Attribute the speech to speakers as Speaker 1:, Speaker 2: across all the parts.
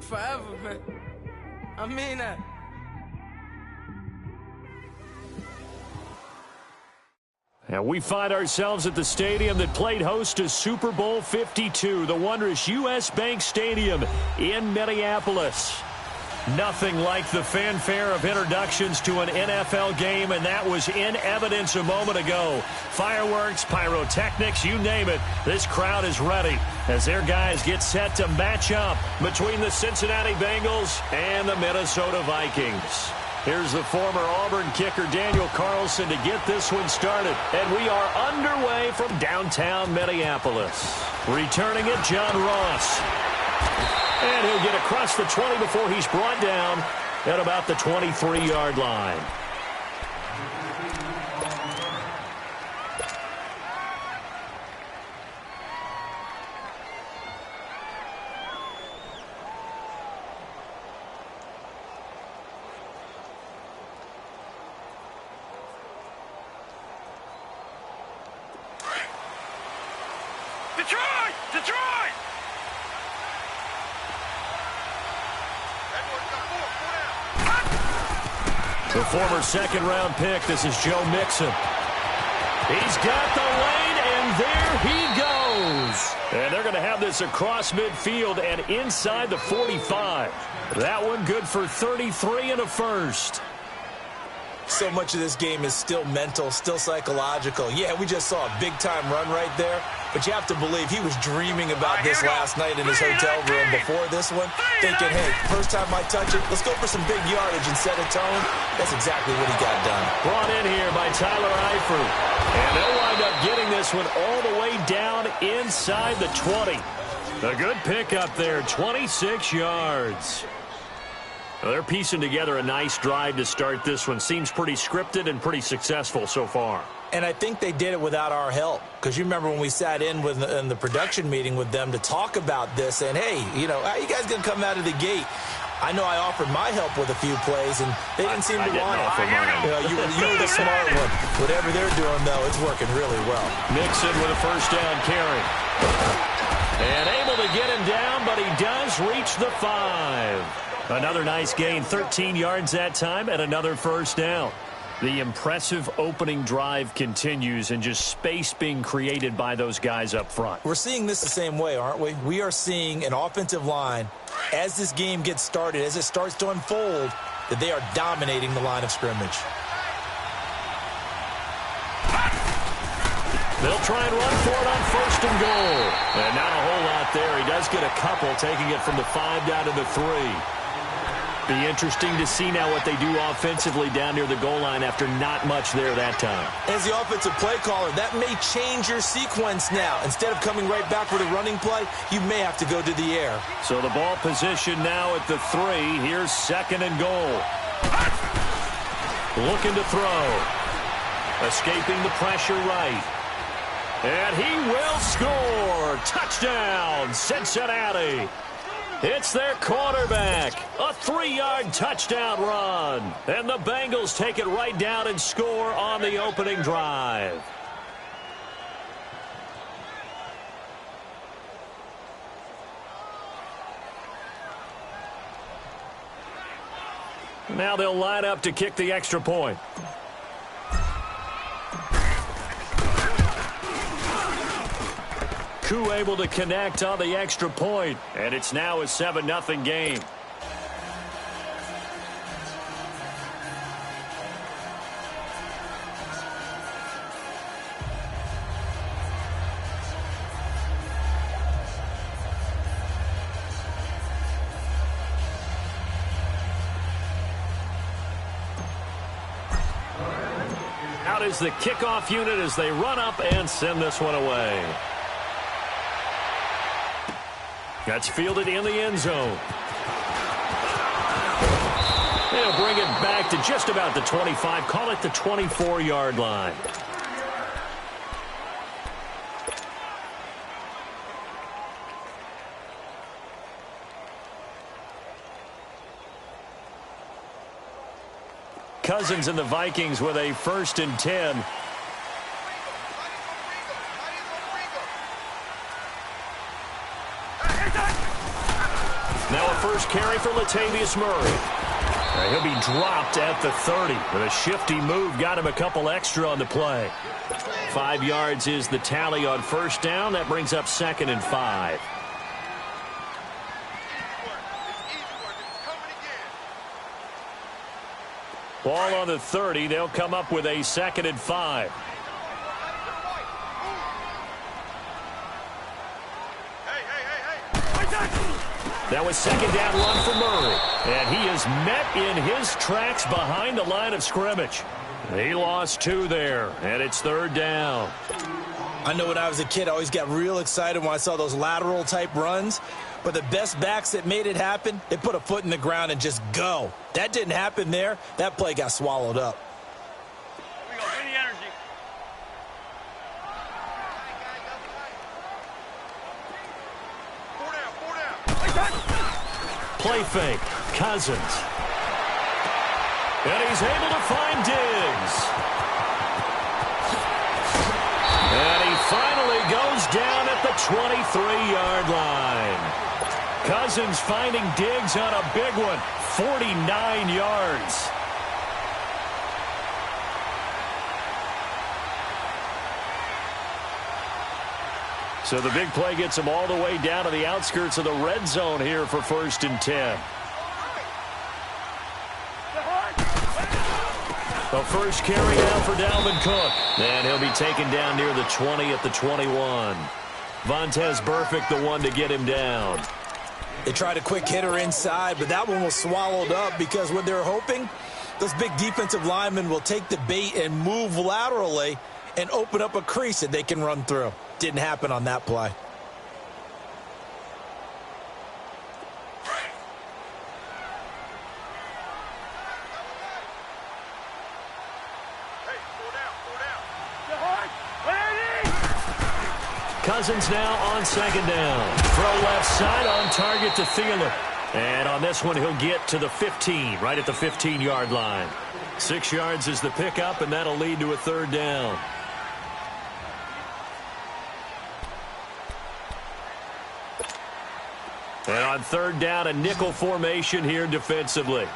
Speaker 1: Forever, man. I mean that.
Speaker 2: And we find ourselves at the stadium that played host to Super Bowl 52, the wondrous U.S. Bank Stadium in Minneapolis. Nothing like the fanfare of introductions to an NFL game, and that was in evidence a moment ago. Fireworks, pyrotechnics, you name it. This crowd is ready as their guys get set to match up between the Cincinnati Bengals and the Minnesota Vikings. Here's the former Auburn kicker Daniel Carlson to get this one started. And we are underway from downtown Minneapolis. Returning it, John Ross. And he'll get across the 20 before he's brought down at about the 23-yard line.
Speaker 3: Detroit!
Speaker 2: The former second-round pick, this is Joe Mixon. He's got the lane, and there he goes. And they're going to have this across midfield and inside the 45. That one good for 33 and a first.
Speaker 4: So much of this game is still mental, still psychological. Yeah, we just saw a big-time run right there, but you have to believe he was dreaming about this last night in his hotel room before this one, thinking, hey, first time I touch it, let's go for some big yardage and set a tone. That's exactly what he got done.
Speaker 2: Brought in here by Tyler Eifert, and they'll wind up getting this one all the way down inside the 20. A good pickup there, 26 yards. Well, they're piecing together a nice drive to start this one. Seems pretty scripted and pretty successful so far.
Speaker 4: And I think they did it without our help. Because you remember when we sat in the production meeting with them to talk about this, and hey, you know, how you guys going to come out of the gate? I know I offered my help with a few plays, and they didn't seem to want it. You know, you were the smart one. Whatever they're doing, though, it's working really well.
Speaker 2: Mixon with a first down carry. And able to get him down, but he does reach the 5. Another nice gain, 13 yards that time, and another first down. The impressive opening drive continues, and just space being created by those guys up front.
Speaker 4: We're seeing this the same way, aren't we? We are seeing an offensive line, as this game gets started, as it starts to unfold, that they are dominating the line of scrimmage.
Speaker 2: They'll try and run for it on first and goal. And not a whole lot there. He does get a couple, taking it from the 5 down to the 3. Be interesting to see now what they do offensively down near the goal line after not much there that time.
Speaker 4: As the offensive play caller, that may change your sequence now. Instead of coming right back with a running play, you may have to go to the air.
Speaker 2: So the ball position now at the 3. Here's second and goal. Looking to throw. Escaping the pressure right. And he will score. Touchdown, Cincinnati. It's their quarterback. A 3-yard touchdown run. And the Bengals take it right down and score on the opening drive. Now they'll line up to kick the extra point. Koo able to connect on the extra point, and it's now a 7-0 game. Out is the kickoff unit as they run up and send this one away. That's fielded in the end zone. They'll bring it back to just about the 25. Call it the 24-yard line. Cousins and the Vikings with a 1st and 10. Now a first carry for Latavius Murray. He'll be dropped at the 30. With a shifty move, got him a couple extra on the play. 5 yards is the tally on first down. That brings up 2nd and 5. Ball on the 30. They'll come up with a 2nd and 5. That was 2nd down run for Murray. And he is met in his tracks behind the line of scrimmage. He lost 2 there, and it's 3rd down.
Speaker 4: I know when I was a kid, I always got real excited when I saw those lateral-type runs. But the best backs that made it happen, they put a foot in the ground and just go. That didn't happen there. That play got swallowed up.
Speaker 3: Here we go. Bring the energy.
Speaker 2: Play fake. Cousins. And he's able to find Diggs. And he finally goes down at the 23-yard line. Cousins finding Diggs on a big one. 49 yards. So the big play gets him all the way down to the outskirts of the red zone here for 1st and 10. The first carry now for Dalvin Cook. And he'll be taken down near the 20 at the 21. Vontaze Burfict the one to get him down.
Speaker 4: They tried a quick hitter inside, but that one was swallowed up because what they're hoping, those big defensive linemen will take the bait and move laterally and open up a crease that they can run through. Didn't happen on that play.
Speaker 2: Cousins now on 2nd down. Throw left side on target to Thielen. And on this one, he'll get to the 15, right at the 15-yard line. 6 yards is the pickup, and that'll lead to a 3rd down. And on 3rd down, a nickel formation here defensively.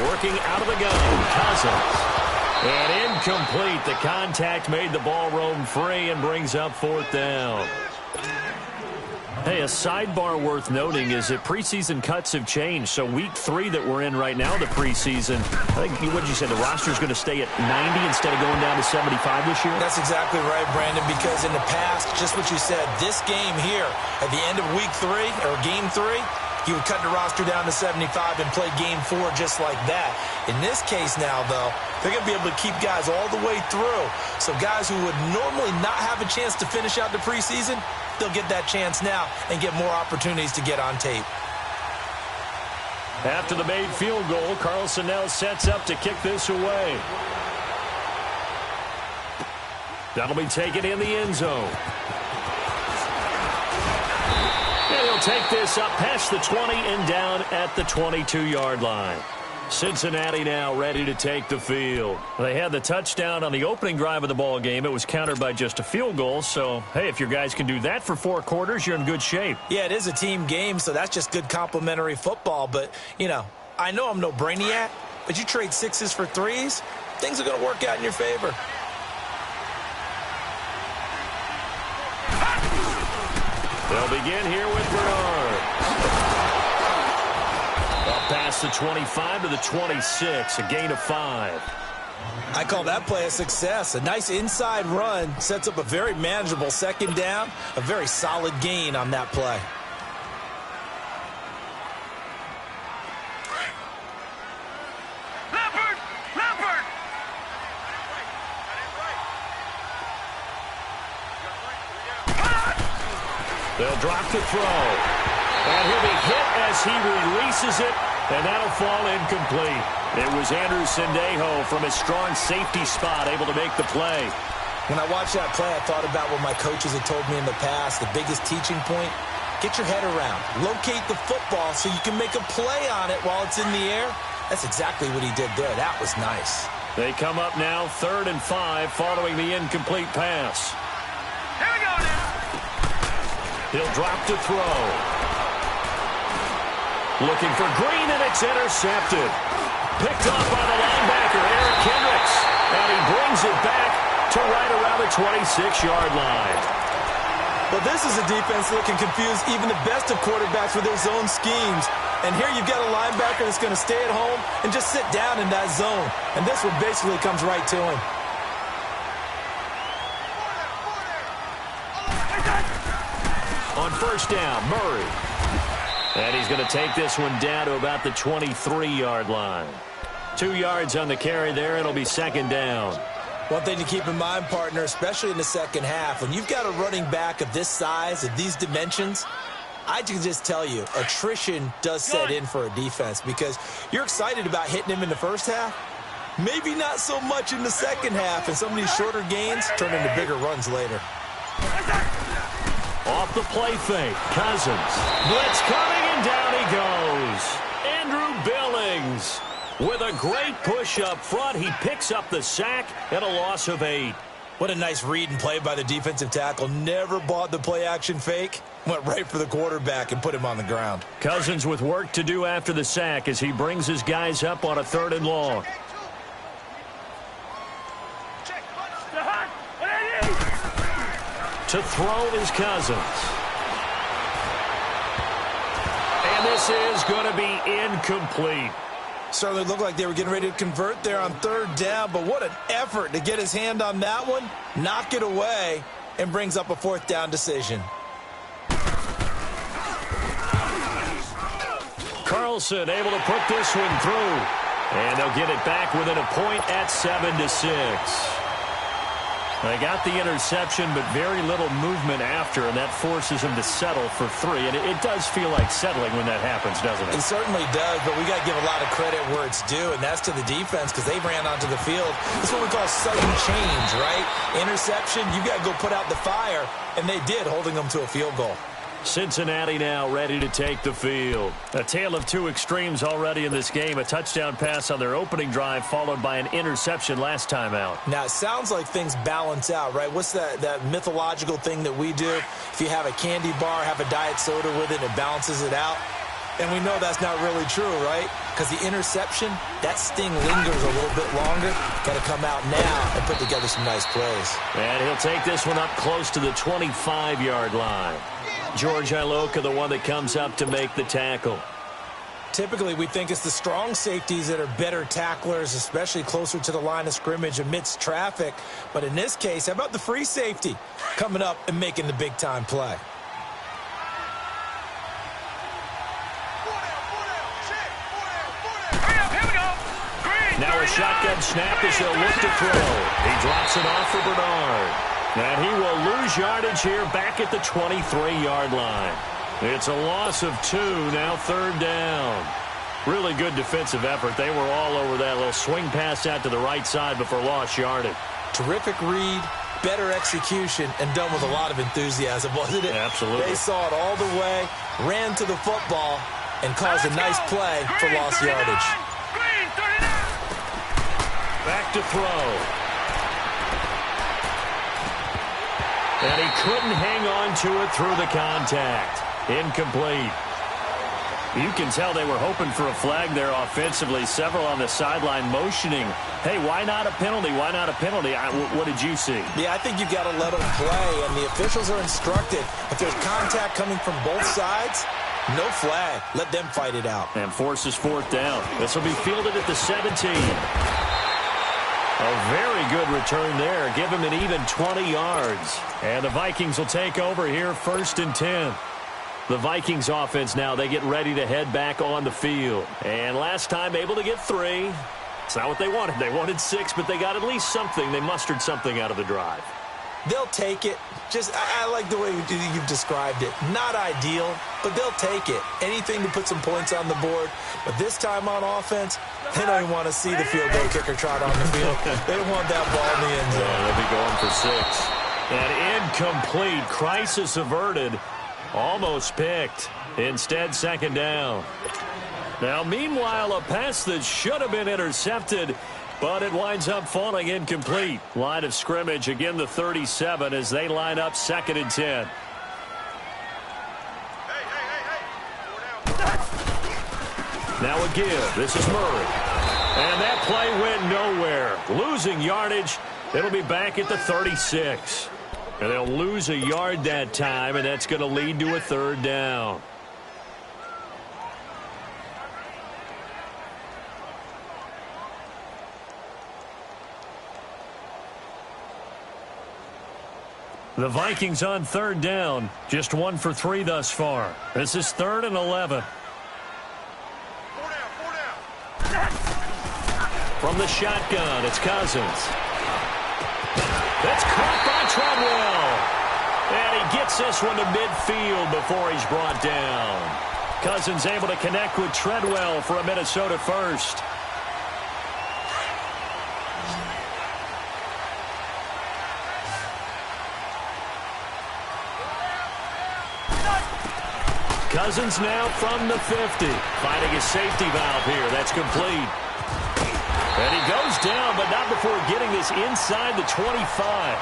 Speaker 2: Working out of the gun, Cousins. And incomplete. The contact made the ball roam free and brings up 4th down. Hey, a sidebar worth noting is that preseason cuts have changed. So week 3 that we're in right now, the preseason, I think, what did you say, the roster's going to stay at 90 instead of going down to 75 this year?
Speaker 4: That's exactly right, Brandon, because in the past, just what you said, this game here, at the end of week 3, or game 3, you would cut the roster down to 75 and play game 4 just like that. In this case now, though, they're going to be able to keep guys all the way through. So guys who would normally not have a chance to finish out the preseason, they'll get that chance now and get more opportunities to get on tape.
Speaker 2: After the made field goal, Carlson now sets up to kick this away. That'll be taken in the end zone. And he'll take this up past the 20 and down at the 22-yard line. Cincinnati now ready to take the field. They had the touchdown on the opening drive of the ball game. It was countered by just a field goal. So, hey, if your guys can do that for 4 quarters, you're in good shape.
Speaker 4: Yeah, it is a team game, so that's just good complimentary football. But, you know, I know I'm no brainiac, but you trade 6s for 3s, things are going to work out in your favor.
Speaker 2: They'll begin here with Bernard. Up past the 25 to the 26, a gain of 5.
Speaker 4: I call that play a success. A nice inside run sets up a very manageable 2nd down, a very solid gain on that play.
Speaker 2: They'll drop the throw. And he'll be hit as he releases it, and that'll fall incomplete. It was Andrew Sendejo from his strong safety spot able to make the play.
Speaker 4: When I watched that play, I thought about what my coaches had told me in the past. The biggest teaching point, get your head around. Locate the football so you can make a play on it while it's in the air. That's exactly what he did there. That was nice.
Speaker 2: They come up now 3rd and 5 following the incomplete pass. He'll drop to throw. Looking for Green, and it's intercepted. Picked off by the linebacker, Eric Kendricks. And he brings it back to right around the 26-yard line.
Speaker 4: Well, this is a defense that can confuse even the best of quarterbacks with their zone schemes. And here you've got a linebacker that's going to stay at home and just sit down in that zone. And this one basically comes right to him.
Speaker 2: On first down, Murray. And he's going to take this one down to about the 23-yard line. 2 yards on the carry there. It'll be second down.
Speaker 4: One thing to keep in mind, partner, especially in the second half, when you've got a running back of this size, of these dimensions, I can just tell you, attrition does set in for a defense because you're excited about hitting him in the first half. Maybe not so much in the second half, and some of these shorter gains turn into bigger runs later.
Speaker 2: Off the play fake, Cousins. Blitz coming, and down he goes. Andrew Billings with a great push up front. He picks up the sack and a loss of 8.
Speaker 4: What a nice read and play by the defensive tackle. Never bought the play-action fake. Went right for the quarterback and put him on the ground.
Speaker 2: Cousins with work to do after the sack as he brings his guys up on a 3rd and long. To throw is Cousins. And this is going to be incomplete.
Speaker 4: Certainly looked like they were getting ready to convert there on 3rd down, but what an effort to get his hand on that one, knock it away, and brings up a 4th down decision.
Speaker 2: Carlson able to put this one through. And they'll get it back within a point at 7-6. They got the interception, but very little movement after, and that forces him to settle for 3. And it does feel like settling when that happens, doesn't it?
Speaker 4: It certainly does, but we got to give a lot of credit where it's due, and that's to the defense because they ran onto the field. That's what we call sudden change, right? Interception, you got to go put out the fire, and they did, holding them to a field goal.
Speaker 2: Cincinnati now ready to take the field. A tale of 2 extremes already in this game. A touchdown pass on their opening drive followed by an interception last time out.
Speaker 4: Now, it sounds like things balance out, right? What's that mythological thing that we do? If you have a candy bar, have a diet soda with it, it balances it out. And we know that's not really true, right? Because the interception, that sting lingers a little bit longer. Got to come out now and put together some nice plays.
Speaker 2: And he'll take this one up close to the 25-yard line. George Iloka, the one that comes up to make the tackle.
Speaker 4: Typically, we think it's the strong safeties that are better tacklers, especially closer to the line of scrimmage amidst traffic. But in this case, how about the free safety coming up and making the big-time play?
Speaker 2: Now a shotgun snap as they'll look to throw. He drops it off for Bernard. And he will lose yardage here back at the 23-yard line. It's a loss of 2, now 3rd down. Really good defensive effort. They were all over that little swing pass out to the right side before lost yardage.
Speaker 4: Terrific read, better execution, and done with a lot of enthusiasm, wasn't it?
Speaker 2: Absolutely.
Speaker 4: They saw it all the way, ran to the football, and caused a nice play for lost yardage.
Speaker 2: Back to throw. And he couldn't hang on to it through the contact. Incomplete. You can tell they were hoping for a flag there offensively. Several on the sideline motioning, hey, why not a penalty? Why not a penalty? What did you see?
Speaker 4: Yeah, I think you've got to let them play, and the officials are instructed. If there's contact coming from both sides, no flag. Let them fight it out.
Speaker 2: And forces 4th down. This will be fielded at the 17. A very good return there. Give him an even 20 yards. And the Vikings will take over here 1st and 10. The Vikings offense now, they get ready to head back on the field. And last time able to get 3. It's not what they wanted. They wanted 6, but they got at least something. They mustered something out of the drive.
Speaker 4: They'll take it. I like the way you've described it. Not ideal, but they'll take it. Anything to put some points on the board. But this time on offense, they don't even want to see the field goal kicker trot on the field. They want that ball in the end zone.
Speaker 2: Yeah, they'll be going for 6. And incomplete. Crisis averted. Almost picked. Instead, 2nd down. Now, meanwhile, a pass that should have been intercepted, but it winds up falling incomplete. Line of scrimmage, again the 37 as they line up 2nd and 10. Now a give. This is Murray. And that play went nowhere. Losing yardage. It'll be back at the 36. And they'll lose a yard that time, and that's going to lead to a third down. The Vikings on third down. Just 1 for 3 thus far. This is 3rd and 11. From the shotgun, it's Cousins. That's caught by Treadwell. And he gets this one to midfield before he's brought down. Cousins able to connect with Treadwell for a Minnesota first. Cousins now from the 50. Finding his safety valve here. That's complete. And he goes down, but not before getting this inside the 25.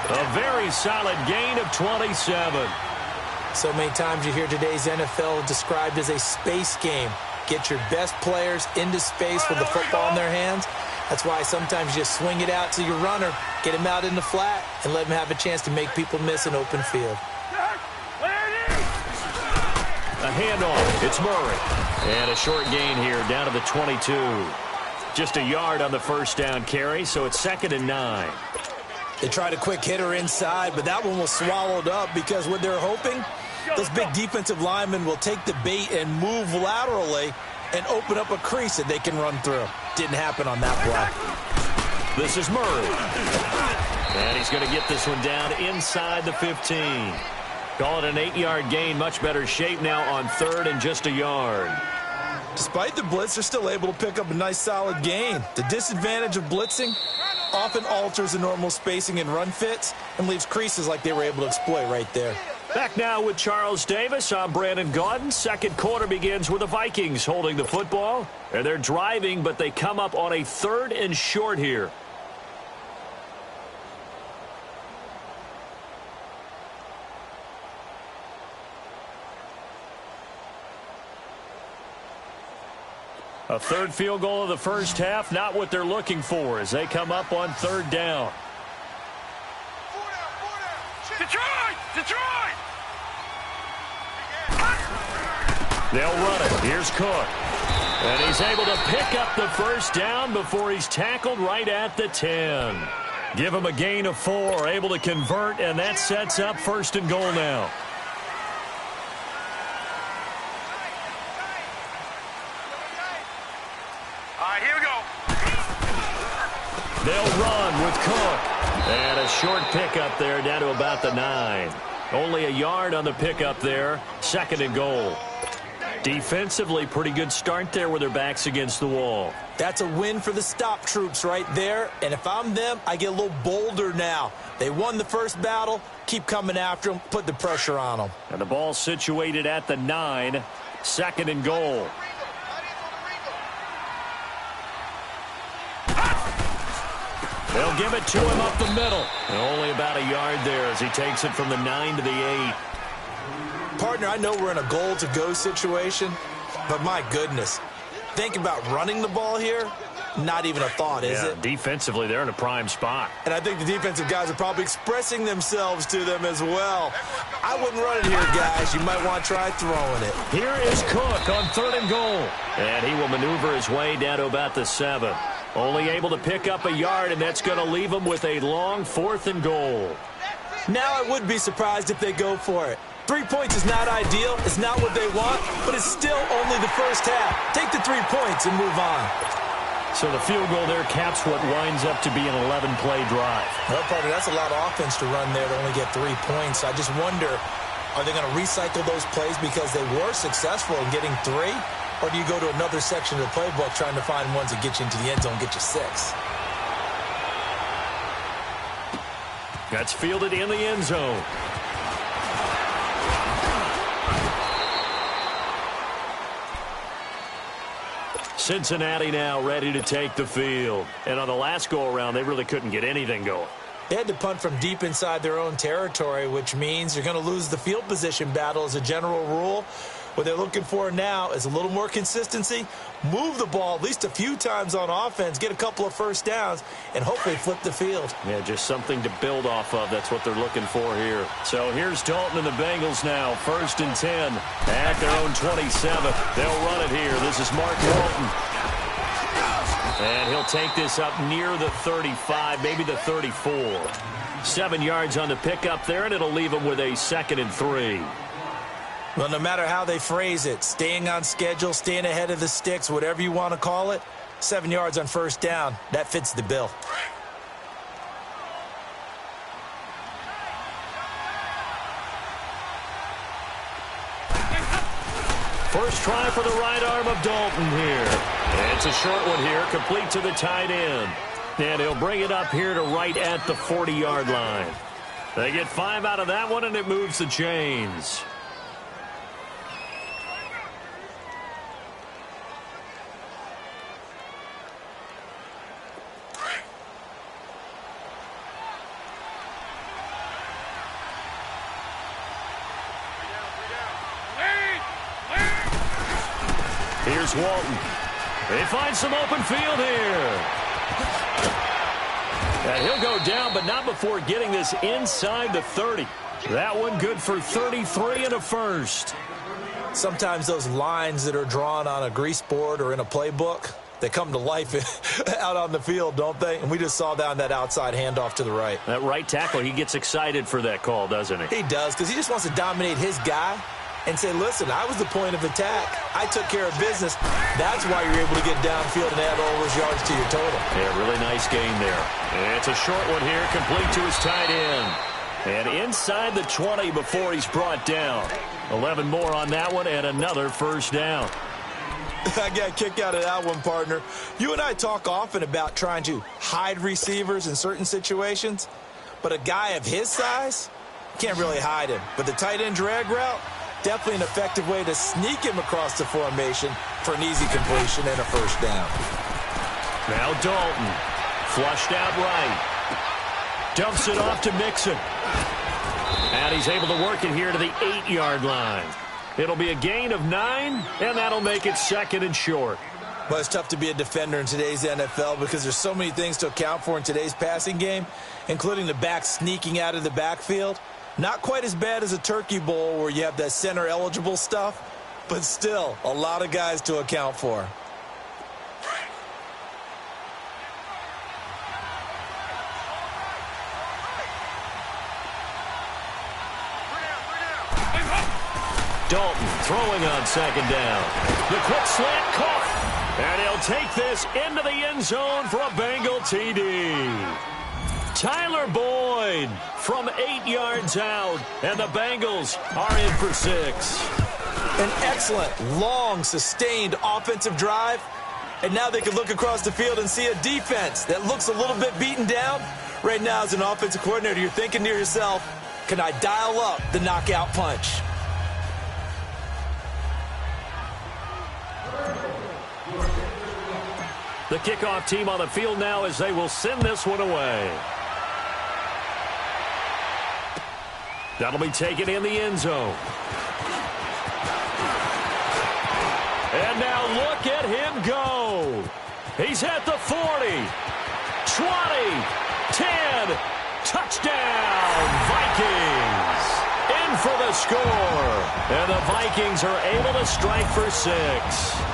Speaker 2: A very solid gain of 27.
Speaker 4: So many times you hear today's NFL described as a space game. Get your best players into space with the football in their hands. That's why sometimes you just swing it out to your runner, get him out in the flat, and let him have a chance to make people miss an open field.
Speaker 2: A handoff. It's Murray. And a short gain here down to the 22. Just a yard on the first down carry, so it's 2nd and 9.
Speaker 4: They tried a quick hitter inside, but that one was swallowed up because what they're hoping, those big defensive linemen will take the bait and move laterally and open up a crease that they can run through. Didn't happen on that play.
Speaker 2: This is Murray. And he's going to get this one down inside the 15. Call it an 8-yard gain. Much better shape now on 3rd and just a yard.
Speaker 4: Despite the blitz, they're still able to pick up a nice solid gain. The disadvantage of blitzing often alters the normal spacing and run fits and leaves creases like they were able to exploit right there.
Speaker 2: Back now with Charles Davis. I'm Brandon Gaudin. Second quarter begins with the Vikings holding the football. And they're driving, but they come up on a 3rd and short here. A third field goal of the first half, not what they're looking for as they come up on 3rd down.
Speaker 3: Detroit! Detroit!
Speaker 2: They'll run it. Here's Cook. And he's able to pick up the first down before he's tackled right at the 10. Give him a gain of 4, able to convert, and that sets up 1st and goal now.
Speaker 3: Here we go.
Speaker 2: They'll run with Cook. And a short pickup there down to about the 9. Only a yard on the pickup there. 2nd and goal. Defensively, pretty good start there with their backs against the wall.
Speaker 4: That's a win for the stop troops right there. And if I'm them, I get a little bolder now. They won the first battle. Keep coming after them. Put the pressure on them.
Speaker 2: And the ball situated at the 9. 2nd and goal. They'll give it to him up the middle. And only about a yard there as he takes it from the 9 to the 8.
Speaker 4: Partner, I know we're in a goal-to-go situation, but my goodness. Think about running the ball here. Not even a thought, is it?
Speaker 2: Defensively, they're in a prime spot.
Speaker 4: And I think the defensive guys are probably expressing themselves to them as well. I wouldn't run it here, guys. You might want to try throwing it.
Speaker 2: Here is Cook on 3rd and goal. And he will maneuver his way down to about the 7. Only able to pick up a yard, and that's going to leave him with a long 4th and goal.
Speaker 4: Now I would be surprised if they go for it. 3 points is not ideal. It's not what they want, but it's still only the first half. Take the 3 points and move on.
Speaker 2: So the field goal there caps what winds up to be an 11-play drive.
Speaker 4: Well, partner, that's a lot of offense to run there to only get 3 points. I just wonder, are they going to recycle those plays because they were successful in getting 3? Or do you go to another section of the playbook trying to find ones that get you into the end zone, get you 6?
Speaker 2: That's fielded in the end zone. Cincinnati now ready to take the field. And on the last go-around, they really couldn't get anything going.
Speaker 4: They had to punt from deep inside their own territory, which means you're going to lose the field position battle as a general rule. What they're looking for now is a little more consistency, move the ball at least a few times on offense, get a couple of first downs, and hopefully flip the field.
Speaker 2: Yeah, just something to build off of. That's what they're looking for here. So here's Dalton and the Bengals now, 1st and 10 at their own 27. They'll run it here. This is Mark Walton. And he'll take this up near the 35, maybe the 34. 7 yards on the pickup there, and it'll leave him with a 2nd and 3.
Speaker 4: Well, no matter how they phrase it, staying on schedule, staying ahead of the sticks, whatever you want to call it, 7 yards on 1st down, that fits the bill.
Speaker 2: First try for the right arm of Dalton here. It's a short one here, complete to the tight end. And he'll bring it up here to right at the 40-yard line. They get 5 out of that one, and it moves the chains. Here's Walton. They find some open field here. And he'll go down, but not before getting this inside the 30. That one good for 33 and a first.
Speaker 4: Sometimes those lines that are drawn on a grease board or in a playbook, they come to life out on the field, don't they? And we just saw down that outside handoff to the right.
Speaker 2: That right tackle, he gets excited for that call, doesn't he?
Speaker 4: He does, because he just wants to dominate his guy and say, listen, I was the point of attack. I took care of business. That's why you're able to get downfield and add all those yards to your total.
Speaker 2: Yeah, really nice gain there. And it's a short one here, complete to his tight end. And inside the 20 before he's brought down. 11 more on that one and another first down.
Speaker 4: I got a kick out of that one, partner. You and I talk often about trying to hide receivers in certain situations, but a guy of his size can't really hide him. But the tight end drag route, definitely an effective way to sneak him across the formation for an easy completion and a first down.
Speaker 2: Now Dalton, flushed out right. Dumps it off to Mixon. And he's able to work it here to the 8-yard line. It'll be a gain of 9, and that'll make it 2nd and short.
Speaker 4: Well, it's tough to be a defender in today's NFL because there's so many things to account for in today's passing game, including the back sneaking out of the backfield. Not quite as bad as a turkey bowl where you have that center-eligible stuff, but still a lot of guys to account for.
Speaker 2: Dalton throwing on 2nd down. The quick slant caught. And he'll take this into the end zone for a Bengal TD. Tyler Boyd from 8 yards out. And the Bengals are in for 6.
Speaker 4: An excellent, long, sustained offensive drive. And now they can look across the field and see a defense that looks a little bit beaten down. Right now, as an offensive coordinator, you're thinking to yourself, can I dial up the knockout punch?
Speaker 2: The kickoff team on the field now as they will send this one away. That'll be taken in the end zone. And now look at him go. He's at the 40, 20, 10, touchdown, Vikings. In for the score. And the Vikings are able to strike for 6.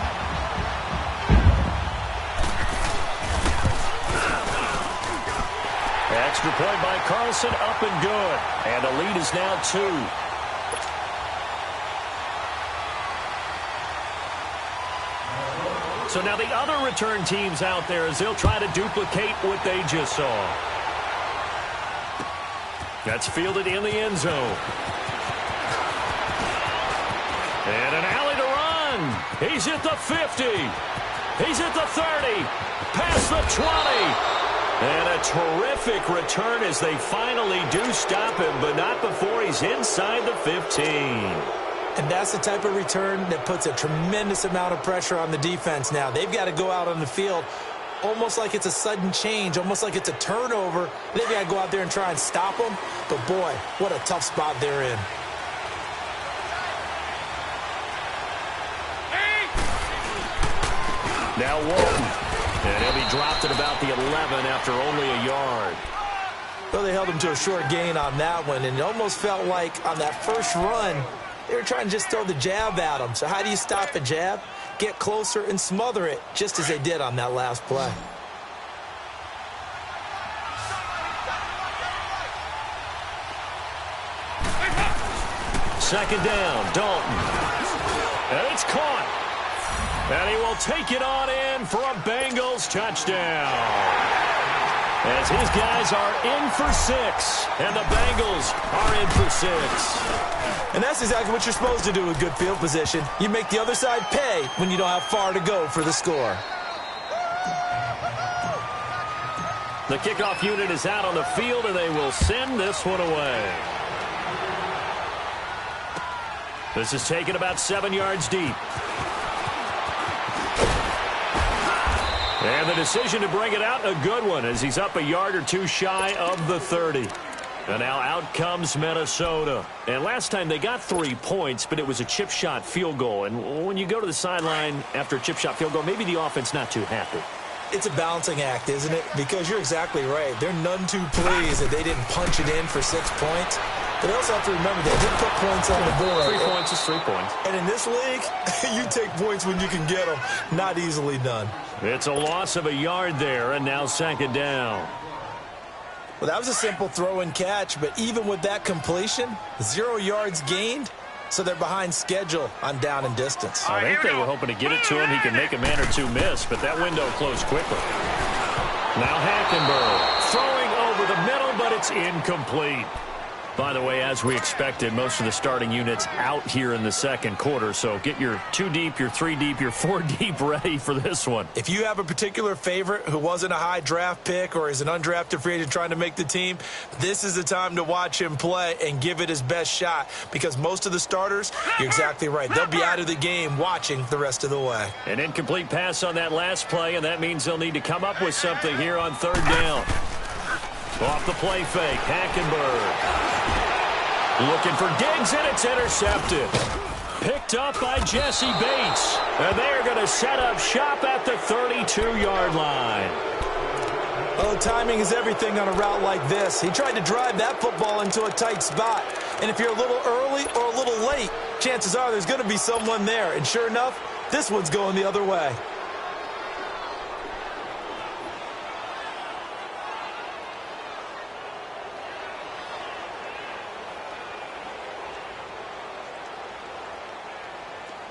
Speaker 2: Extra point by Carlson, up and good. And the lead is now 2. So now the other return teams out there as they'll try to duplicate what they just saw. That's fielded in the end zone. And an alley to run. He's at the 50. He's at the 30. Past the 20. And a terrific return as they finally do stop him, but not before he's inside the 15.
Speaker 4: And that's the type of return that puts a tremendous amount of pressure on the defense now. They've got to go out on the field almost like it's a sudden change, almost like it's a turnover. They've got to go out there and try and stop them. But, boy, what a tough spot they're in.
Speaker 2: Now Walton. And he'll be dropped at about the 11 after only a yard.
Speaker 4: Well, they held him to a short gain on that one, and it almost felt like on that first run, they were trying to just throw the jab at him. So how do you stop a jab? Get closer and smother it, just as they did on that last play.
Speaker 2: Second down, Dalton. And it's caught. And he will take it on in for a Bengals touchdown. As his guys are in for 6, and the Bengals are in for 6.
Speaker 4: And that's exactly what you're supposed to do with good field position. You make the other side pay when you don't have far to go for the score.
Speaker 2: The kickoff unit is out on the field, and they will send this one away. This is taken about 7 yards deep. And the decision to bring it out, a good one, as he's up a yard or two shy of the 30. And now out comes Minnesota. And last time they got 3 points, but it was a chip shot field goal. And when you go to the sideline after a chip shot field goal, maybe the offense not too happy.
Speaker 4: It's a balancing act, isn't it? Because you're exactly right. They're none too pleased that they didn't punch it in for 6 points. But they also have to remember they did put points on the board.
Speaker 2: 3 points is 3 points.
Speaker 4: And in this league, you take points when you can get them. Not easily done.
Speaker 2: It's a loss of a yard there, and now second down.
Speaker 4: Well, that was a simple throw and catch, but even with that completion, 0 yards gained, so they're behind schedule on down and distance.
Speaker 2: I think they were hoping to get it to him. He can make a man or two miss, but that window closed quickly. Now Hackenberg throwing over the middle, but it's incomplete. By the way, as we expected, most of the starting units out here in the second quarter. So get your 2 deep, your 3 deep, your 4 deep ready for this one.
Speaker 4: If you have a particular favorite who wasn't a high draft pick or is an undrafted free agent trying to make the team, this is the time to watch him play and give it his best shot, because most of the starters, you're exactly right, they'll be out of the game watching the rest of the way.
Speaker 2: An incomplete pass on that last play, and that means they'll need to come up with something here on third down. Off the play fake, Hackenberg. Looking for Diggs, and it's intercepted. Picked up by Jesse Bates. And they're going to set up shop at the 32-yard line.
Speaker 4: Oh, timing is everything on a route like this. He tried to drive that football into a tight spot. And if you're a little early or a little late, chances are there's going to be someone there. And sure enough, this one's going the other way.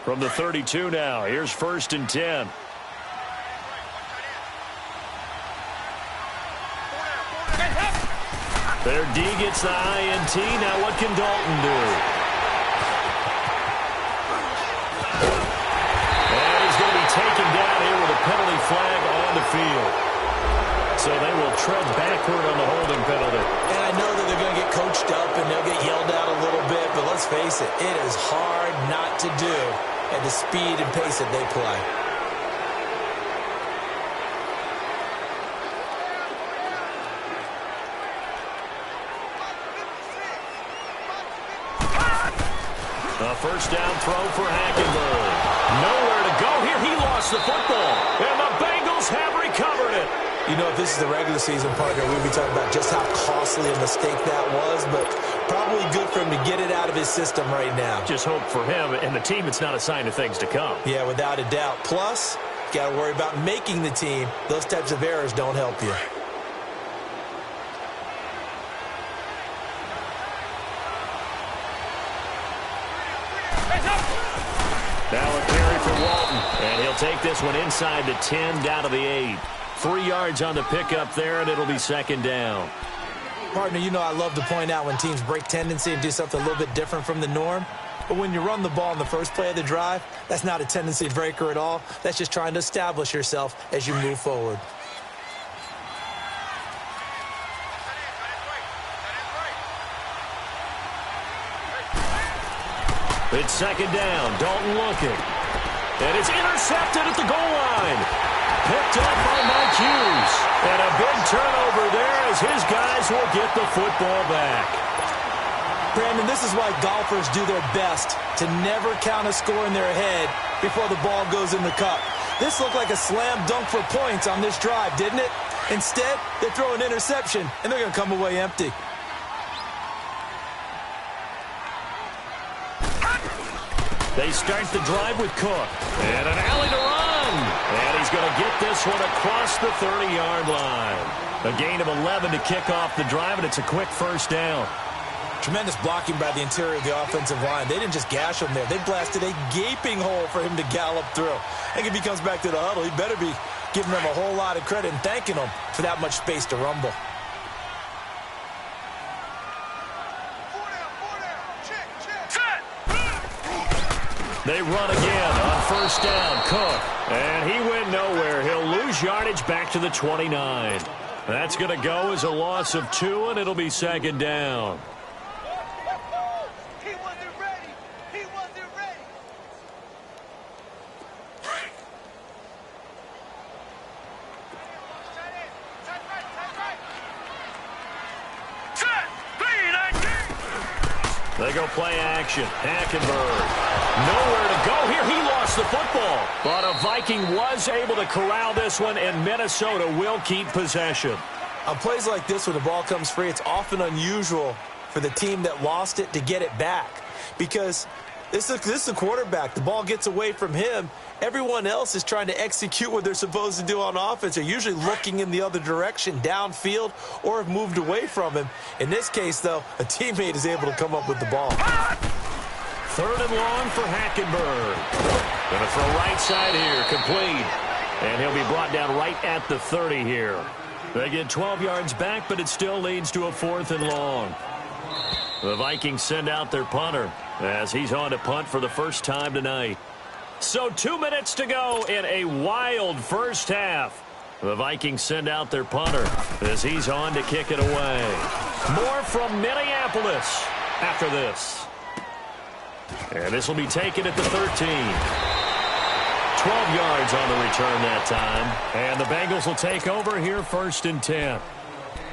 Speaker 2: From the 32 now, here's 1st and 10. There, D gets the INT. Now what can Dalton do? And he's going to be taken down here with a penalty flag on the field. So they will tread backward on the holding penalty.
Speaker 4: And I know that they're going to get coached up and they'll get yelled at a little bit, but let's face it, it is hard not to do at the speed and pace that they play.
Speaker 2: A first down throw for Hackenberg. Nowhere to go here. He lost the football. And the Bengals have recovered it.
Speaker 4: You know, if this is the regular season, partner, we'd be talking about just how costly a mistake that was, but probably good for him to get it out of his system right now.
Speaker 2: Just hope for him and the team it's not a sign of things to come.
Speaker 4: Yeah, without a doubt. Plus, got to worry about making the team. Those types of errors don't help you.
Speaker 2: Now a carry for Walton, and he'll take this one inside the 10, down to the 8. 3 yards on the pickup there, and it'll be second down.
Speaker 4: Partner, you know I love to point out when teams break tendency and do something a little bit different from the norm. But when you run the ball in the first play of the drive, that's not a tendency breaker at all. That's just trying to establish yourself as you move forward.
Speaker 2: It's second down. Dalton looking. And it's intercepted at the goal line. Picked up by Mike Hughes. And a big turnover there as his guys will get the football back.
Speaker 4: Brandon, this is why golfers do their best to never count a score in their head before the ball goes in the cup. This looked like a slam dunk for points on this drive, didn't it? Instead, they throw an interception, and they're going to come away empty.
Speaker 2: They start the drive with Cook. And an alley to run. And he's going to get this one across the 30-yard line. A gain of 11 to kick off the drive, and it's a quick first down.
Speaker 4: Tremendous blocking by the interior of the offensive line. They didn't just gash him there. They blasted a gaping hole for him to gallop through. I think if he comes back to the huddle, he better be giving them a whole lot of credit and thanking them for that much space to rumble.
Speaker 2: They run again on first down. Cook. And he went nowhere. He'll lose yardage back to the 29. That's going to go as a loss of 2, and it'll be second down.
Speaker 3: He wasn't ready. He wasn't ready.
Speaker 2: They go play action. Hackenberg. Nowhere to go here. He lost the football. But a Viking was able to corral this one, and Minnesota will keep possession.
Speaker 4: On plays like this, when the ball comes free, it's often unusual for the team that lost it to get it back. Because this is a quarterback. The ball gets away from him. Everyone else is trying to execute what they're supposed to do on offense. They're usually looking in the other direction, downfield, or have moved away from him. In this case, though, a teammate is able to come up with the ball.
Speaker 2: Third and long for Hackenberg. Going to throw right side here, complete. And he'll be brought down right at the 30 here. They get 12 yards back, but it still leads to a 4th and long. The Vikings send out their punter as he's on to punt for the first time tonight. So 2 minutes to go in a wild first half. The Vikings send out their punter as he's on to kick it away. More from Minneapolis after this. And this will be taken at the 13. 12 yards on the return that time. And the Bengals will take over here 1st and 10.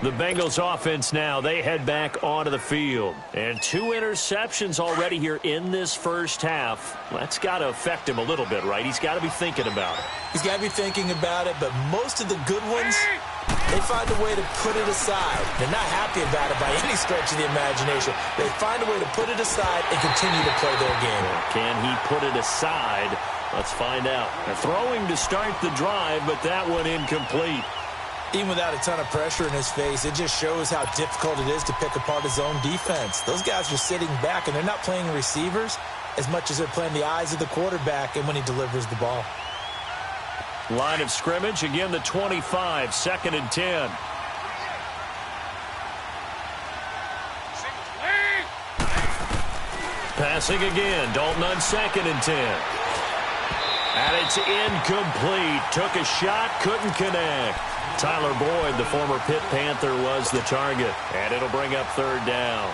Speaker 2: The Bengals offense now, they head back onto the field. And 2 interceptions already here in this first half. That's got to affect him a little bit, right? He's got to be thinking about it.
Speaker 4: He's got to be thinking about it, but most of the good ones, they find a way to put it aside. They're not happy about it by any stretch of the imagination. They find a way to put it aside and continue to play their game.
Speaker 2: Can he put it aside? Let's find out. They're throwing to start the drive, but that one incomplete.
Speaker 4: Even without a ton of pressure in his face, it just shows how difficult it is to pick apart his own defense. Those guys are sitting back, and they're not playing receivers as much as they're playing the eyes of the quarterback and when he delivers the ball.
Speaker 2: Line of scrimmage, again the 25, 2nd and 10. Passing again, Dalton on 2nd and 10. And it's incomplete. Took a shot, couldn't connect. Tyler Boyd, the former Pitt Panther, was the target. And it'll bring up 3rd down.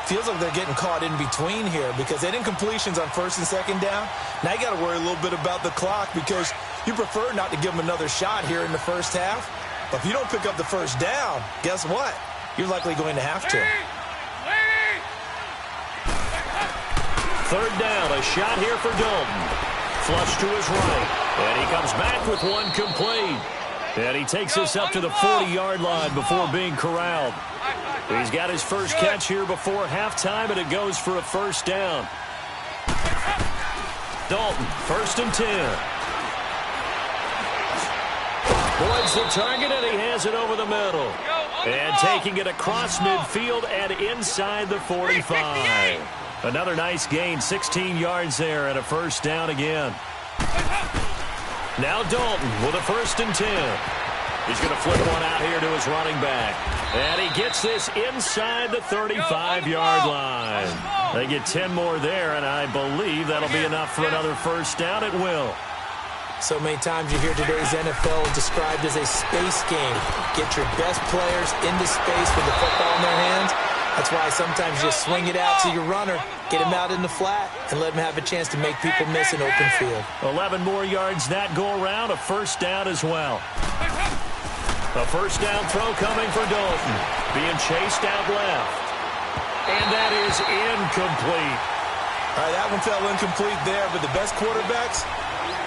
Speaker 4: Feels like they're getting caught in between here because they didn't incompletions on 1st and 2nd down. Now you got to worry a little bit about the clock because you prefer not to give them another shot here in the first half. But if you don't pick up the 1st down, guess what? You're likely going to have to.
Speaker 2: 3rd down, a shot here for Dalton. Flush to his right. And he comes back with one complete. And he takes this up to the 40-yard line before being corralled. He's got his first catch here before halftime, and it goes for a 1st down. Dalton, 1st and 10. Boyd's the target, and he has it over the middle. And taking it across midfield and inside the 45. Another nice gain, 16 yards there, and a 1st down again. Now Dalton with a 1st and 10. He's going to flip one out here to his running back. And he gets this inside the 35-yard line. They get 10 more there, and I believe that'll be enough for another 1st down. It will.
Speaker 4: So many times you hear today's NFL described as a space game. Get your best players into space with the football in their hands. That's why sometimes you swing it out to your runner, get him out in the flat, and let him have a chance to make people miss an open field.
Speaker 2: 11 more yards that go around, a 1st down as well. A 1st down throw coming for Dalton. Being chased out left. And that is incomplete.
Speaker 4: All right, that one fell incomplete there, but the best quarterbacks,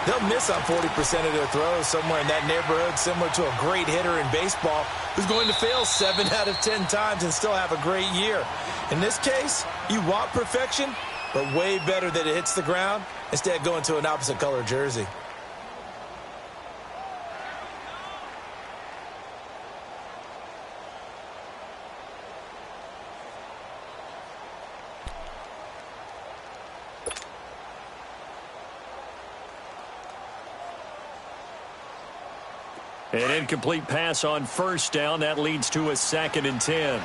Speaker 4: They'll miss on 40% of their throws, somewhere in that neighborhood, similar to a great hitter in baseball who's going to fail 7 out of 10 times and still have a great year. In this case, you want perfection, but way better that it hits the ground instead of going to an opposite color jersey.
Speaker 2: An incomplete pass on first down. That leads to a 2nd and 10.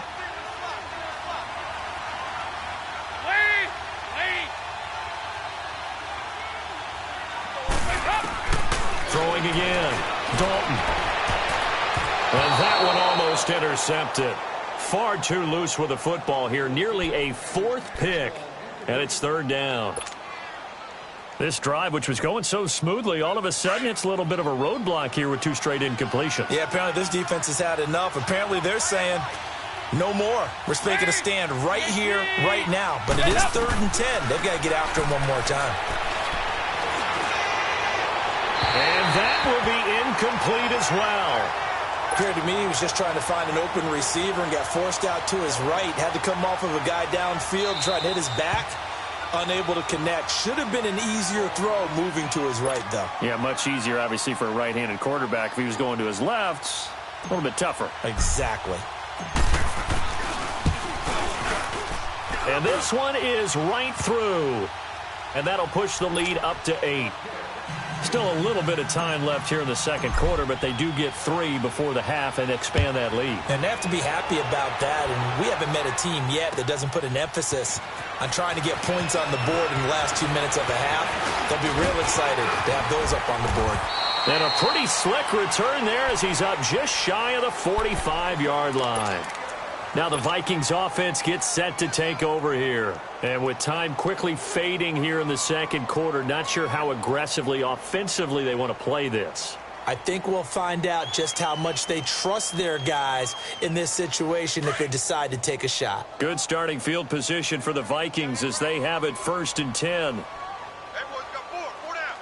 Speaker 2: Throwing again. Dalton. And that one almost intercepted. Far too loose with the football here. Nearly a 4th pick. And it's 3rd down. This drive, which was going so smoothly, all of a sudden it's a little bit of a roadblock here with 2 straight incompletions.
Speaker 4: Yeah, apparently this defense has had enough. Apparently they're saying no more. We're making a stand right here, right now. But it is 3rd and 10. They've got to get after him one more time.
Speaker 2: And that will be incomplete as well.
Speaker 4: Appeared to me he was just trying to find an open receiver and got forced out to his right. Had to come off of a guy downfield, try to hit his back. Unable to connect. Should have been an easier throw moving to his right, though.
Speaker 2: Yeah, much easier, obviously, for a right-handed quarterback. If he was going to his left, a little bit tougher.
Speaker 4: Exactly.
Speaker 2: And this one is right through. And that'll push the lead up to 8. Still a little bit of time left here in the 2nd quarter, but they do get 3 before the half and expand that lead.
Speaker 4: And they have to be happy about that. And we haven't met a team yet that doesn't put an emphasis on trying to get points on the board in the last 2 minutes of the half. They'll be real excited to have those up on the board.
Speaker 2: And a pretty slick return there as he's up just shy of the 45-yard line. Now the Vikings offense gets set to take over here. And with time quickly fading here in the 2nd quarter, not sure how aggressively, offensively they want to play this.
Speaker 4: I think we'll find out just how much they trust their guys in this situation if they decide to take a shot.
Speaker 2: Good starting field position for the Vikings as they have it 1st and 10.
Speaker 3: Everyone's got 4 down.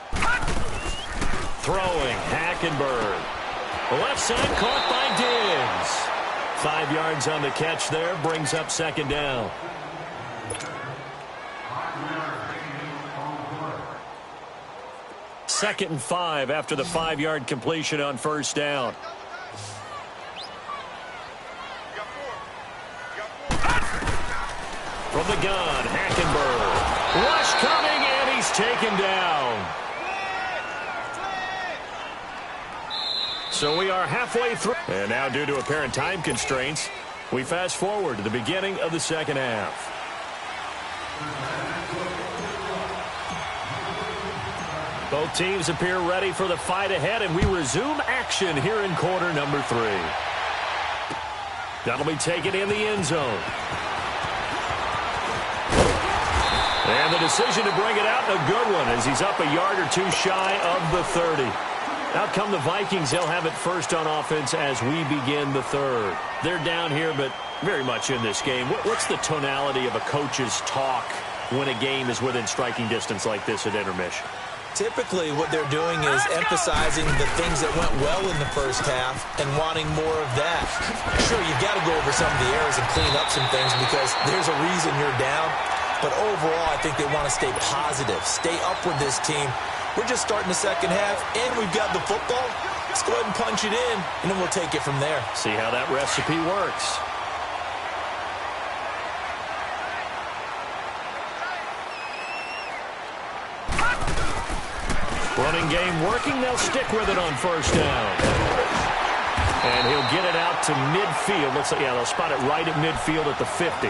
Speaker 2: Throwing, Hackenberg. Left side caught by Diggs. 5 yards on the catch there, brings up 2nd down. Second and 5 after the 5-yard completion on 1st down. From the gun, Hackenberg. Rush coming, and he's taken down. So we are halfway through. And now, due to apparent time constraints, we fast forward to the beginning of the 2nd half. Both teams appear ready for the fight ahead, and we resume action here in quarter number 3. That'll be taken in the end zone. And the decision to bring it out, a good one, as he's up a yard or 2 shy of the 30. Out come the Vikings. They'll have it first on offense as we begin the 3rd. They're down here, but very much in this game. What's the tonality of a coach's talk when a game is within striking distance like this at intermission?
Speaker 4: Typically, what they're doing is emphasizing the things that went well in the first half and wanting more of that. Sure, you've got to go over some of the errors and clean up some things because there's a reason you're down. But overall, I think they want to stay positive, stay up with this team. We're just starting the 2nd half, and we've got the football. Let's go ahead and punch it in, and then we'll take it from there.
Speaker 2: See how that recipe works. Running game working. They'll stick with it on 1st down. And he'll get it out to midfield. Looks like, yeah, they'll spot it right at midfield at the 50.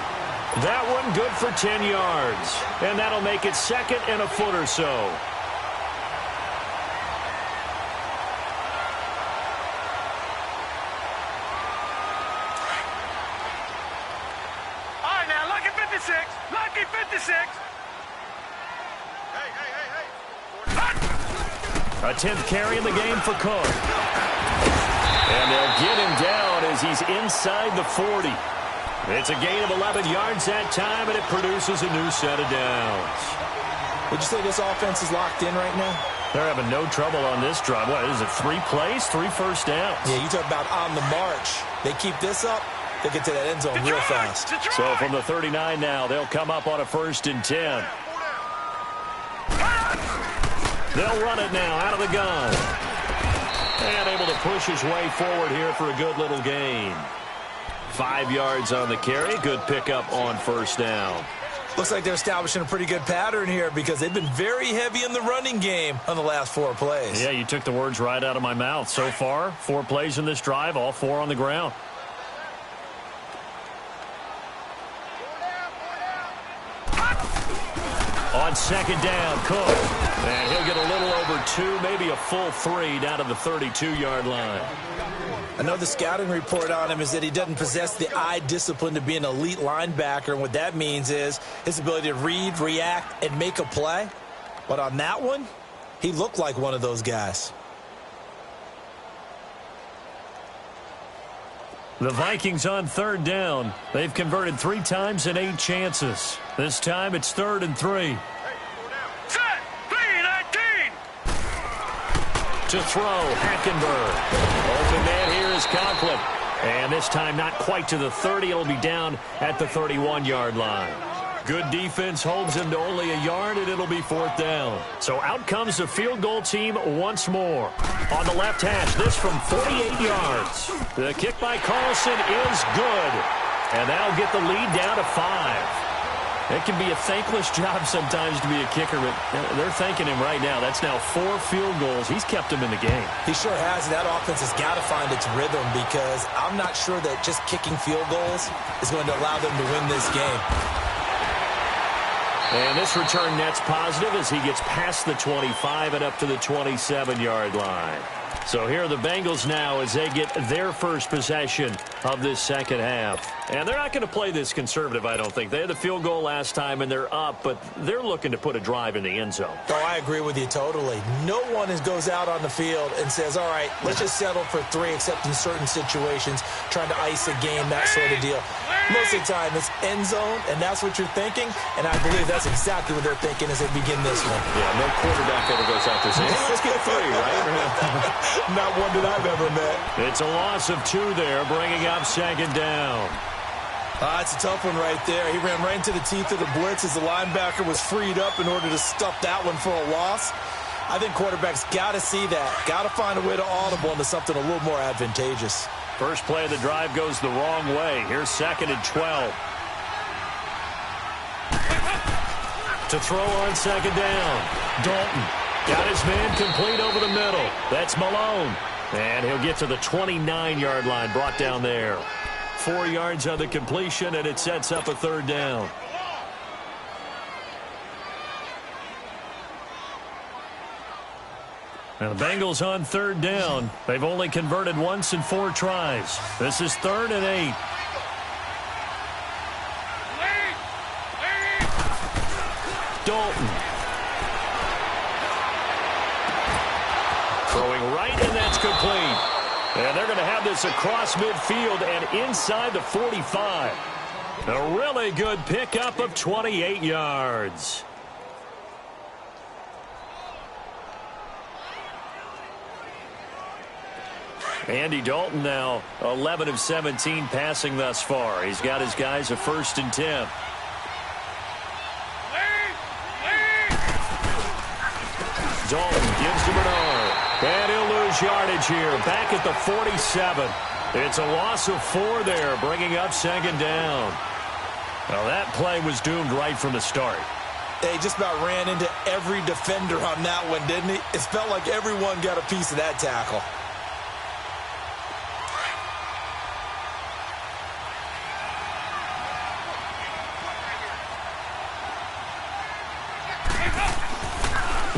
Speaker 2: That one good for 10 yards. And that'll make it 2nd and a foot or so.
Speaker 3: All right, now, lucky 56. Lucky 56. Hey.
Speaker 2: A 10th carry in the game for Cook. And they'll get him down as he's inside the 40. It's a gain of 11 yards that time, and it produces a new set of downs.
Speaker 4: Would you say this offense is locked in right now?
Speaker 2: They're having no trouble on this drive. What is it, 3 plays, 3 first downs?
Speaker 4: Yeah, you talk about on the march. They keep this up, they get to that end zone real fast.
Speaker 2: So from the 39 now, they'll come up on a 1st and 10. They'll run it now out of the gun. And able to push his way forward here for a good little gain. 5 yards on the carry. Good pickup on 1st down.
Speaker 4: Looks like they're establishing a pretty good pattern here because they've been very heavy in the running game on the last 4 plays.
Speaker 2: Yeah, you took the words right out of my mouth. So far, 4 plays in this drive, all 4 on the ground. On 2nd down, Cook. And he'll get a little over 2, maybe a full 3 down to the 32-yard line.
Speaker 4: I know the scouting report on him is that he doesn't possess the eye discipline to be an elite linebacker. And what that means is his ability to read, react, and make a play. But on that one, he looked like one of those guys.
Speaker 2: The Vikings on 3rd down. They've converted 3 times in 8 chances. This time it's 3rd and 3.
Speaker 3: Set. 3-19.
Speaker 2: To throw, Hackenberg. Open man here is Conklin. And this time not quite to the 30. It'll be down at the 31-yard line. Good defense holds him to only a yard, and it'll be 4th down. So out comes the field goal team once more. On the left hash, this from 48 yards. The kick by Carlson is good. And that'll get the lead down to 5. It can be a thankless job sometimes to be a kicker, but they're thanking him right now. That's now 4 field goals. He's kept him in the game.
Speaker 4: He sure has. That offense has got to find its rhythm because I'm not sure that just kicking field goals is going to allow them to win this game.
Speaker 2: And this return net's positive as he gets past the 25 and up to the 27-yard line. So here are the Bengals now as they get their first possession of this 2nd half. And they're not going to play this conservative, I don't think. They had the field goal last time, and they're up, but they're looking to put a drive in the end zone.
Speaker 4: Oh, I agree with you totally. No one goes out on the field and says, all right, let's just settle for 3, except in certain situations, trying to ice a game, that sort of deal. Most of the time, it's end zone, and that's what you're thinking, and I believe that's exactly what they're thinking as they begin this one.
Speaker 2: Yeah, no quarterback ever goes out there saying, hey, let's get 3, right?
Speaker 4: Not one that I've ever met.
Speaker 2: It's a loss of 2 there, bringing up 2nd down.
Speaker 4: It's a tough one right there. He ran right into the teeth of the blitz as the linebacker was freed up in order to stuff that one for a loss. I think quarterbacks got to see that. Got to find a way to audible into something a little more advantageous.
Speaker 2: First play of the drive goes the wrong way. Here's 2nd and 12. To throw on 2nd down. Dalton got his man complete over the middle. That's Malone. And he'll get to the 29-yard line, brought down there. 4 yards on the completion, and it sets up a 3rd down. Now the Bengals on 3rd down. They've only converted once in 4 tries. This is 3rd and 8. Dalton. Throwing right, and that's complete. And they're going to have this across midfield and inside the 45. A really good pickup of 28 yards. Andy Dalton now 11 of 17 passing thus far. He's got his guys a 1st and 10. Dalton gives to Bernard. And he'll lose yardage here. Back at the 47. It's a loss of 4 there, bringing up 2nd down. Well, that play was doomed right from the start.
Speaker 4: They just about ran into every defender on that one, didn't he? It felt like everyone got a piece of that tackle.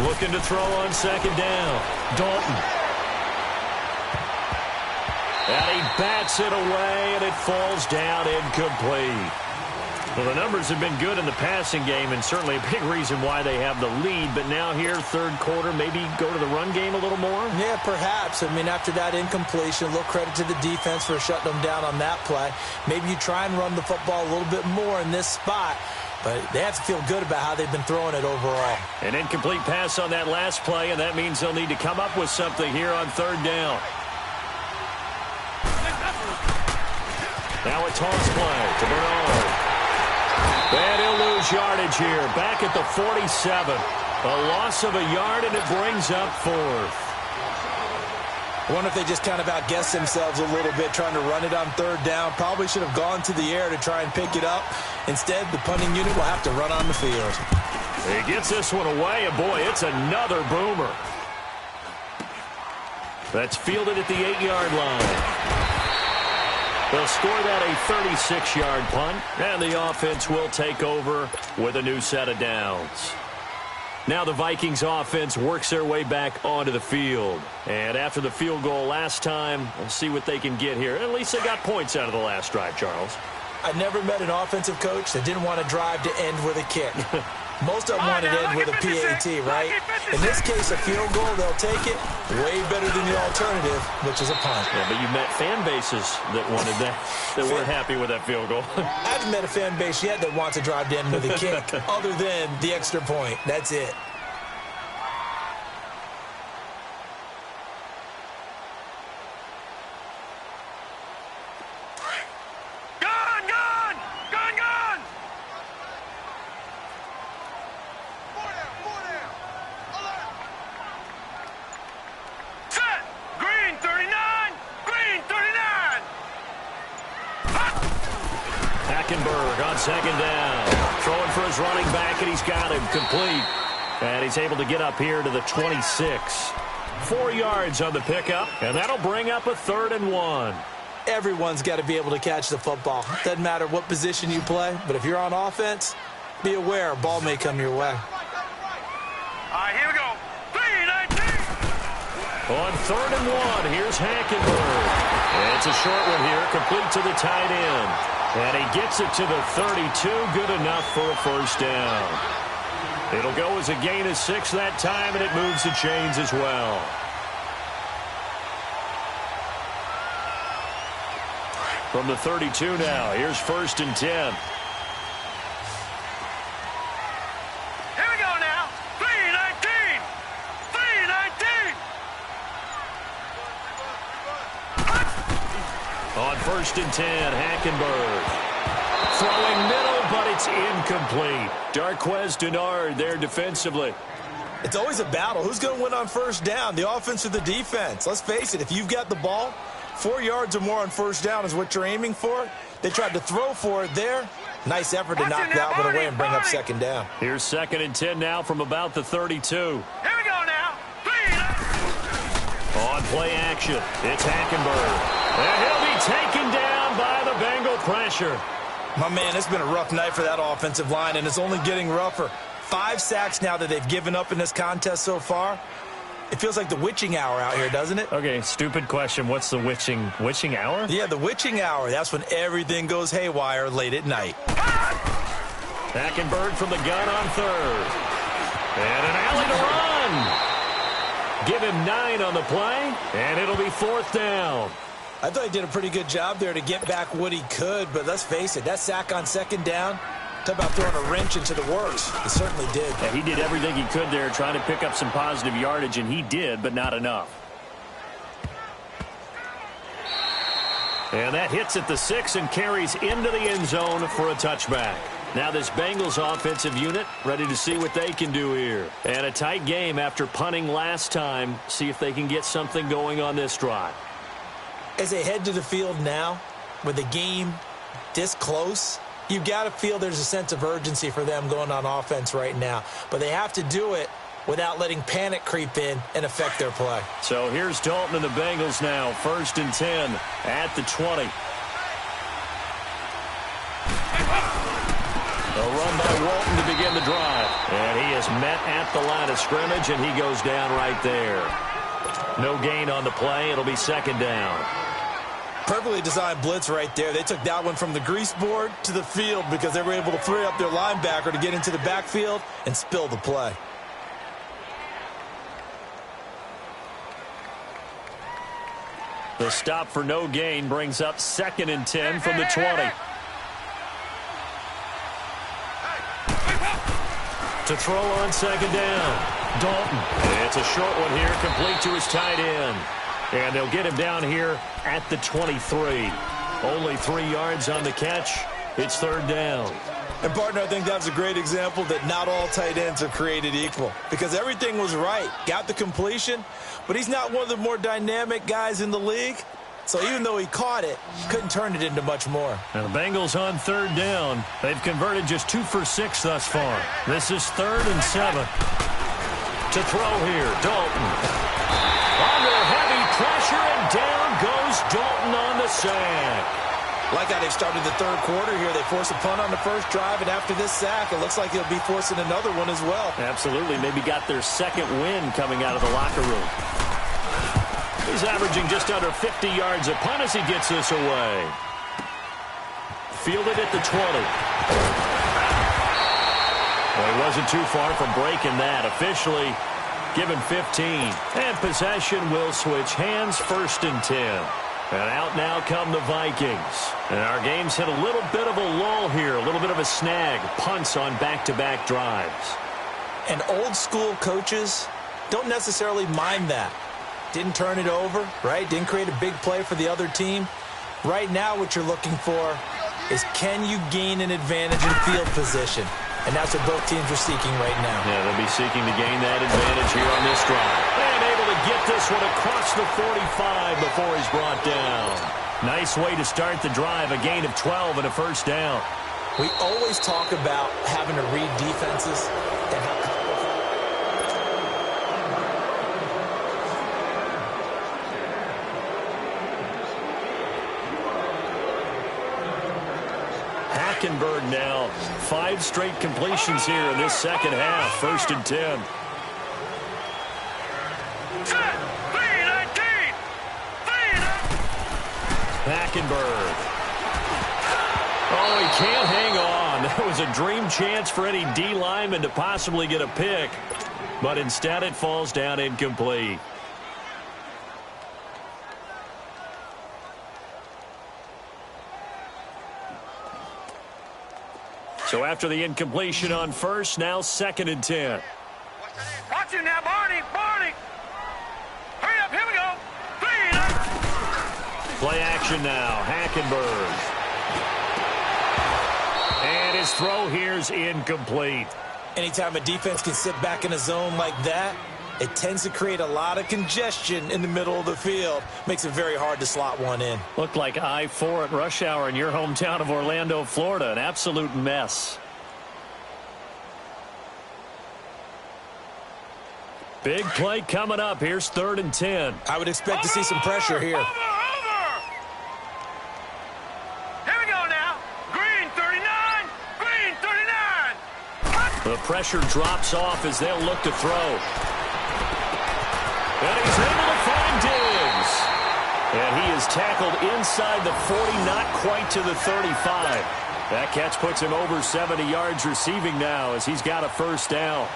Speaker 2: Looking to throw on 2nd down. Dalton. And he bats it away, and it falls down incomplete. Well, the numbers have been good in the passing game, and certainly a big reason why they have the lead. But now here, 3rd quarter, maybe go to the run game a little more?
Speaker 4: Yeah, perhaps. I mean, after that incompletion, a little credit to the defense for shutting them down on that play. Maybe you try and run the football a little bit more in this spot. but they have to feel good about how they've been throwing it overall.
Speaker 2: An incomplete pass on that last play, and that means they'll need to come up with something here on third down. Now a toss play to Bernard. And he'll lose yardage here, back at the 47. A loss of a yard, and it brings up fourth.
Speaker 4: I wonder if they just kind of outguessed themselves a little bit trying to run it on third down. Probably should have gone to the air to try and pick it up. Instead, the punting unit will have to run on the field.
Speaker 2: He gets this one away, and boy, it's another boomer. That's fielded at the 8-yard line. They'll score that a 36-yard punt, and the offense will take over with a new set of downs. Now the Vikings offense works their way back onto the field. And after the field goal last time, we'll see what they can get here. At least they got points out of the last drive, Charles.
Speaker 4: I never met an offensive coach that didn't want to drive to end with a kick. Most of them want to end with a PAT, right? In this case, a field goal, they'll take it. Way better than the alternative, which is a punt.
Speaker 2: Yeah, but you met fan bases that wanted that, that weren't happy with that field goal.
Speaker 4: I haven't met a fan base yet that wants to drive to end with a kick, other than the extra point. That's it.
Speaker 2: On second down, throwing for his running back, and he's got him complete. And he's able to get up here to the 26. 4 yards on the pickup, and that'll bring up a 3rd and 1.
Speaker 4: Everyone's got to be able to catch the football. Doesn't matter what position you play, but if you're on offense, be aware a ball may come your way.
Speaker 3: All right, here we go. 3-19.
Speaker 2: On 3rd and 1, here's Hackenberg. And it's a short one here, complete to the tight end. And he gets it to the 32, good enough for a first down. It'll go as a gain of 6 that time, and it moves the chains as well. From the 32 now, here's 1st and 10.
Speaker 3: Here we go now. 3-19. 3-19.
Speaker 2: On 1st and 10, Hackenberg. Throwing middle, but it's incomplete. Darquez Denard there defensively.
Speaker 4: It's always a battle. Who's going to win on first down, the offense or the defense? Let's face it, if you've got the ball, 4 yards or more on first down is what you're aiming for. They tried to throw for it there. Nice effort to knock that one away and bring up second down.
Speaker 2: Here's 2nd and 10 now from about the 32.
Speaker 3: Here we go now. 3-19.
Speaker 2: On play action, it's Hackenberg. And he'll be taken down by the Bengal pressure.
Speaker 4: My man, it's been a rough night for that offensive line, and it's only getting rougher. 5 sacks now that they've given up in this contest so far. It feels like the witching hour out here, doesn't it?
Speaker 2: Okay, stupid question. What's the witching hour?
Speaker 4: Yeah, the witching hour. That's when everything goes haywire late at night.
Speaker 2: Hackenberg from the gun on 3rd. And an alley to run. Give him 9 on the play, and it'll be 4th down.
Speaker 4: I thought he did a pretty good job there to get back what he could, but let's face it, that sack on 2nd down, talk about throwing a wrench into the works. He certainly did.
Speaker 2: Yeah, he did everything he could there trying to pick up some positive yardage, and he did, but not enough. And that hits at the 6 and carries into the end zone for a touchback. Now this Bengals offensive unit ready to see what they can do here. And a tight game after punting last time. See if they can get something going on this drive.
Speaker 4: As they head to the field now, with the game this close, you've got to feel there's a sense of urgency for them going on offense right now. But they have to do it without letting panic creep in and affect their play.
Speaker 2: So here's Dalton and the Bengals now. 1st and 10 at the 20. A run by Walton to begin the drive. And he is met at the line of scrimmage, and he goes down right there. No gain on the play. It'll be 2nd down.
Speaker 4: Perfectly designed blitz right there. They took that one from the grease board to the field because they were able to free up their linebacker to get into the backfield and spill the play.
Speaker 2: The stop for no gain brings up 2nd and 10 from the 20. To throw on second down. Dalton. It's a short one here, complete to his tight end. And they'll get him down here at the 23. Only 3 yards on the catch. It's third down.
Speaker 4: And, partner, I think that was a great example that not all tight ends are created equal. Because everything was right. Got the completion, but he's not one of the more dynamic guys in the league. So even though he caught it, couldn't turn it into much more.
Speaker 2: And the Bengals on third down. They've converted just 2 for 6 thus far. This is 3rd and 7. To throw here, Dalton. Under heavy pressure, and down goes Dalton on the sack.
Speaker 4: Like how they've started the third quarter here. They force a punt on the first drive, and after this sack, it looks like they'll be forcing another one as well.
Speaker 2: Absolutely. Maybe got their second win coming out of the locker room. He's averaging just under 50 yards a punt as he gets this away. Fielded at the 20. Well, he wasn't too far from breaking that. Officially given 15. And possession will switch hands, 1st and 10. And out now come the Vikings. And our game's hit a little bit of a lull here, a little bit of a snag. Punts on back-to-back drives.
Speaker 4: And old-school coaches don't necessarily mind that. Didn't turn it over, right? Didn't create a big play for the other team. Right now what you're looking for is, can you gain an advantage in field position? And that's what both teams are seeking right now.
Speaker 2: Yeah, they'll be seeking to gain that advantage here on this drive. And able to get this one across the 45 before he's brought down. Nice way to start the drive, a gain of 12 and a first down.
Speaker 4: We always talk about having to read defenses and how
Speaker 2: Hackenberg now. 5 straight completions here in this second half. 1st and 10. Hackenberg. Oh, he can't hang on. That was a dream chance for any D lineman to possibly get a pick. But instead it falls down incomplete. So after the incompletion on first, now 2nd and 10.
Speaker 3: Watch it now, Barney. Barney. Hurry up. Here we go. 3.
Speaker 2: Play action now. Hackenberg. And his throw here's incomplete.
Speaker 4: Anytime a defense can sit back in a zone like that, it tends to create a lot of congestion in the middle of the field. Makes it very hard to slot one in.
Speaker 2: Looked like I-4 at rush hour in your hometown of Orlando, Florida. An absolute mess. Big play coming up. Here's 3rd and 10.
Speaker 4: I would expect to see some pressure here.
Speaker 3: Over. Here we go now. Green 39. Green 39.
Speaker 2: The pressure drops off as they'll look to throw. And he's able to find Diggs. And he is tackled inside the 40, not quite to the 35. That catch puts him over 70 yards receiving now as he's got a first down.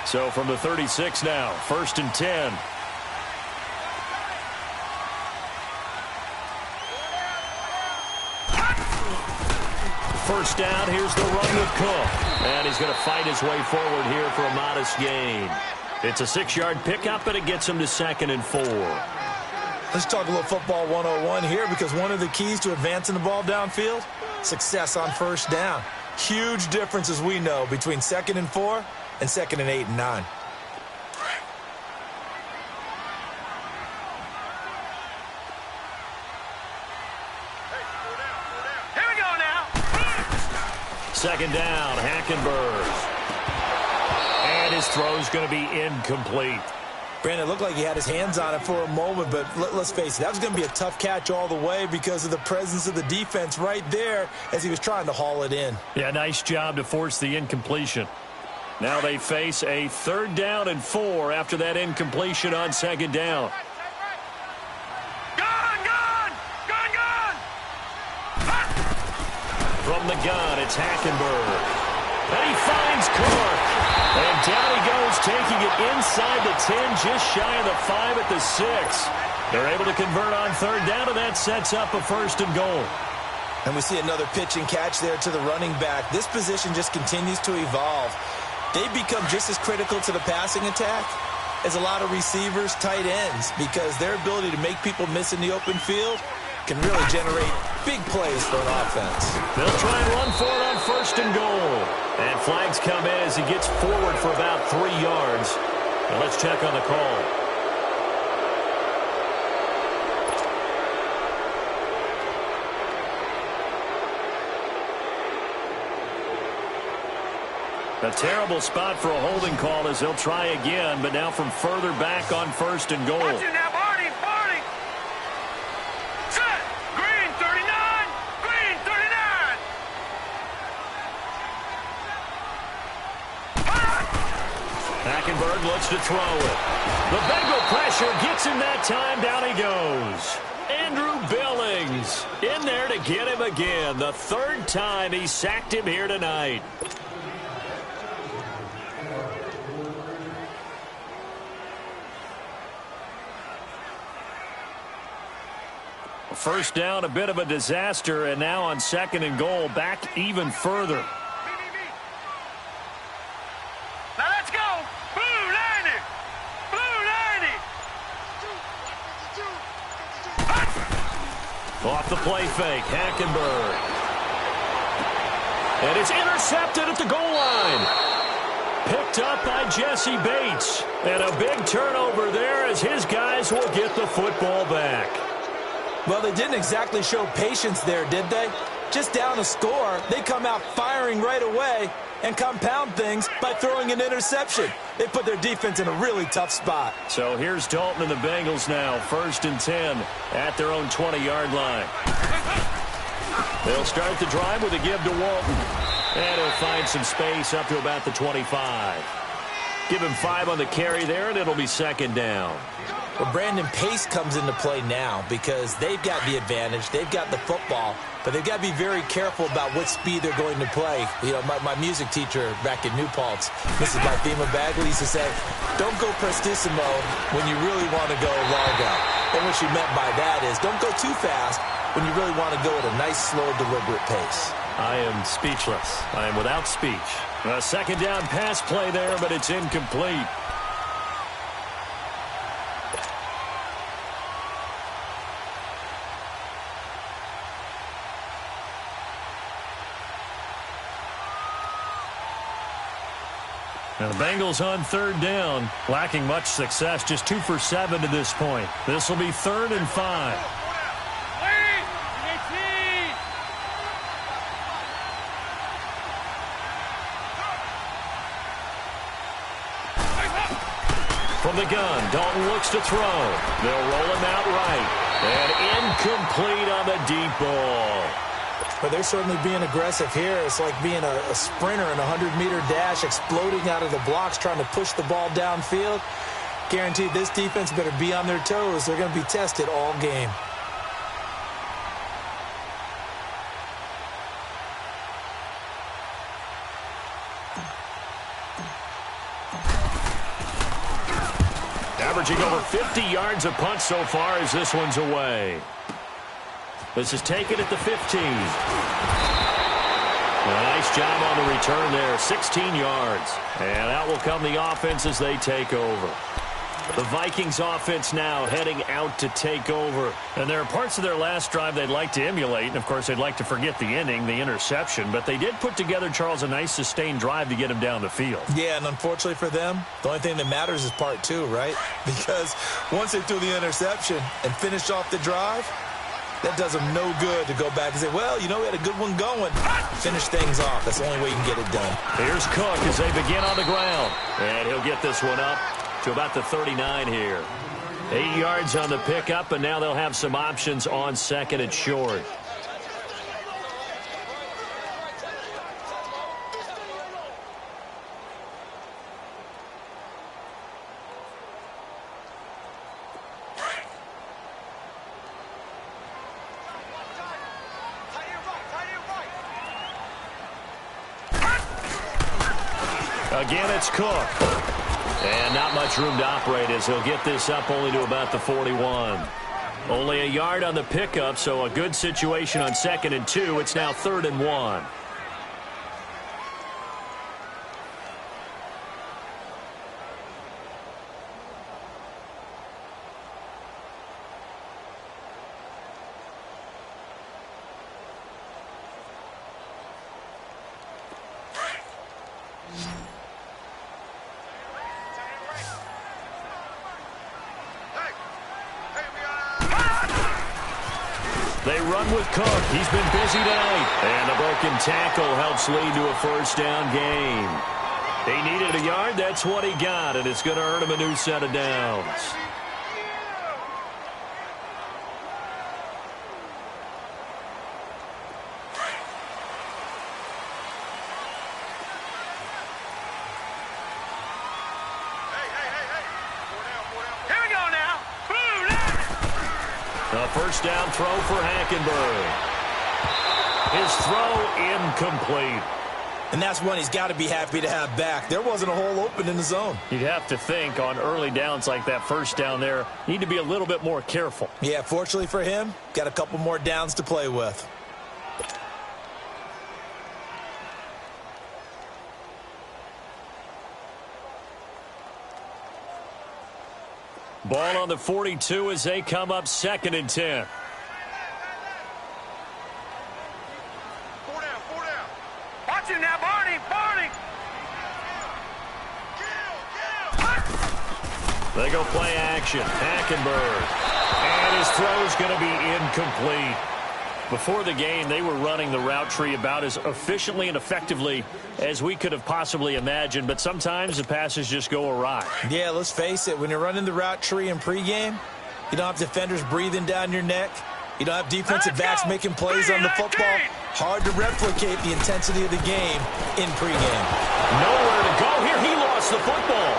Speaker 2: So from the 36 now, 1st and 10. First down, here's the run with Cook. And he's going to fight his way forward here for a modest gain. It's a 6-yard pickup, and it gets him to 2nd and 4.
Speaker 4: Let's talk a little football 101 here, because one of the keys to advancing the ball downfield, success on first down. Huge difference, as we know, between 2nd and 4 and 2nd and 8 and 9.
Speaker 2: Second down, Hackenberg. And his throw's going to be incomplete.
Speaker 4: Brandon, it looked like he had his hands on it for a moment, but let's face it, that was going to be a tough catch all the way because of the presence of the defense right there as he was trying to haul it in.
Speaker 2: Yeah, nice job to force the incompletion. Now they face a 3rd down and 4 after that incompletion on 2nd down. From the gun, it's Hackenberg. And he finds Cook. And down he goes, taking it inside the 10, just shy of the 5 at the 6. They're able to convert on third down, and that sets up a 1st and goal.
Speaker 4: And we see another pitch and catch there to the running back. This position just continues to evolve. They've become just as critical to the passing attack as a lot of receivers, tight ends, because their ability to make people miss in the open field can really generate big plays for an offense.
Speaker 2: They'll try and run for it on 1st and goal. And flags come in as he gets forward for about 3 yards. And let's check on the call. A terrible spot for a holding call as they'll try again, but now from further back on 1st and goal.
Speaker 3: Watch it now, Barney, Barney. Set. Green 39. Green 39.
Speaker 2: Hackenberg looks to throw it. The Bengal pressure gets him that time. Down he goes. Andrew Billings in there to get him again. The 3rd time he sacked him here tonight. First down, a bit of a disaster, and now on 2nd and goal, back even further.
Speaker 3: Now let's go. Blue 90. Blue 90.
Speaker 2: Off the play fake, Hackenberg. And it's intercepted at the goal line. Picked up by Jesse Bates. And a big turnover there as his guys will get the football back.
Speaker 4: Well, they didn't exactly show patience there, did they? Just down a score, they come out firing right away and compound things by throwing an interception. They put their defense in a really tough spot.
Speaker 2: So here's Dalton and the Bengals now, 1st and 10 at their own 20-yard line. They'll start the drive with a give to Walton. And he'll find some space up to about the 25. Give him 5 on the carry there, and it'll be 2nd down.
Speaker 4: Well, Brandon, pace comes into play now because they've got the advantage. They've got the football, but they've got to be very careful about what speed they're going to play. You know, my music teacher back in New Paltz, Mrs. Marthema Bagley, used to say, don't go prestissimo when you really want to go largo. And what she meant by that is don't go too fast when you really want to go at a nice, slow, deliberate pace.
Speaker 2: I am speechless. I am without speech. A 2nd down pass play there, but it's incomplete. Now the Bengals on 3rd down, lacking much success, just 2 for 7 to this point. This will be 3rd and 5. From the gun, Dalton looks to throw. They'll roll him out right. And incomplete on the deep ball.
Speaker 4: But they're certainly being aggressive here. It's like being a sprinter in a 100-meter dash, exploding out of the blocks, trying to push the ball downfield. Guaranteed this defense better be on their toes. They're going to be tested all game.
Speaker 2: Averaging over 50 yards a punt so far as this one's away. This is taken at the 15. A nice job on the return there, 16 yards. And out will come the offense as they take over. The Vikings offense now heading out to take over. And there are parts of their last drive they'd like to emulate. And, of course, they'd like to forget the ending, the interception. But they did put together, Charles, a nice sustained drive to get him down the field.
Speaker 4: Yeah, and unfortunately for them, the only thing that matters is part 2, right? Because once they threw the interception and finished off the drive, that does them no good to go back and say, well, you know, we had a good one going. Finish things off. That's the only way you can get it done.
Speaker 2: Here's Cook as they begin on the ground. And he'll get this one up to about the 39 here. 8 yards on the pickup, and now they'll have some options on 2nd and short. Again, it's Cook. And not much room to operate as he'll get this up only to about the 41. Only a yard on the pickup, so a good situation on 2nd and 2. It's now 3rd and 1. They run with Cook. He's been busy tonight. And a broken tackle helps lead to a 1st down game. He needed a yard. That's what he got, and it's going to earn him a new set of downs. A 1st down throw for Hackenberg. His throw incomplete.
Speaker 4: And that's one he's got to be happy to have back. There wasn't a hole open in the zone.
Speaker 2: You'd have to think on early downs like that 1st down there, need to be a little bit more careful.
Speaker 4: Yeah, fortunately for him, got a couple more downs to play with.
Speaker 2: Ball on the 42 as they come up 2nd and 10.
Speaker 3: 4 down, 4 down. Watch him now, Barney, Barney.
Speaker 2: They go play action. Hackenberg. And his throw's going to be incomplete. Before the game, they were running the route tree about as efficiently and effectively as we could have possibly imagined, but sometimes the passes just go awry.
Speaker 4: Yeah, let's face it. When you're running the route tree in pregame, you don't have defenders breathing down your neck. You don't have defensive backs making plays on the football. Hard to replicate the intensity of the game in pregame.
Speaker 2: Nowhere to go here. He lost the football.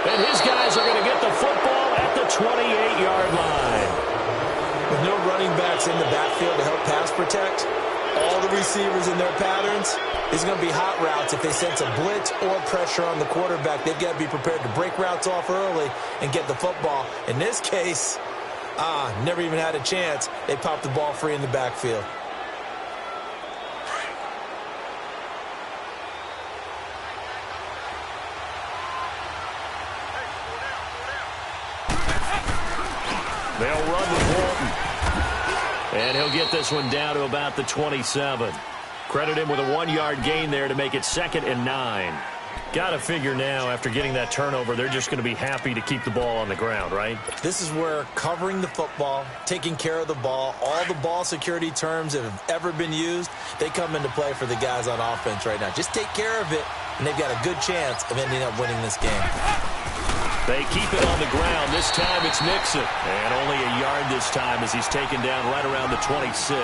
Speaker 2: And his guys are going to get the football at the 28-yard line.
Speaker 4: With no running backs in the backfield to help pass protect, all the receivers in their patterns, these are going to be hot routes. If they sense a blitz or pressure on the quarterback, they've got to be prepared to break routes off early and get the football. In this case, never even had a chance. They popped the ball free in the backfield.
Speaker 2: They'll run with Walton. And he'll get this one down to about the 27. Credit him with a 1-yard gain there to make it 2nd and 9. Got to figure now, after getting that turnover, they're just going to be happy to keep the ball on the ground, right?
Speaker 4: This is where covering the football, taking care of the ball, all the ball security terms that have ever been used, they come into play for the guys on offense right now. Just take care of it, and they've got a good chance of ending up winning this game.
Speaker 2: They keep it on the ground. This time it's Mixon. And only a yard this time as he's taken down right around the 26.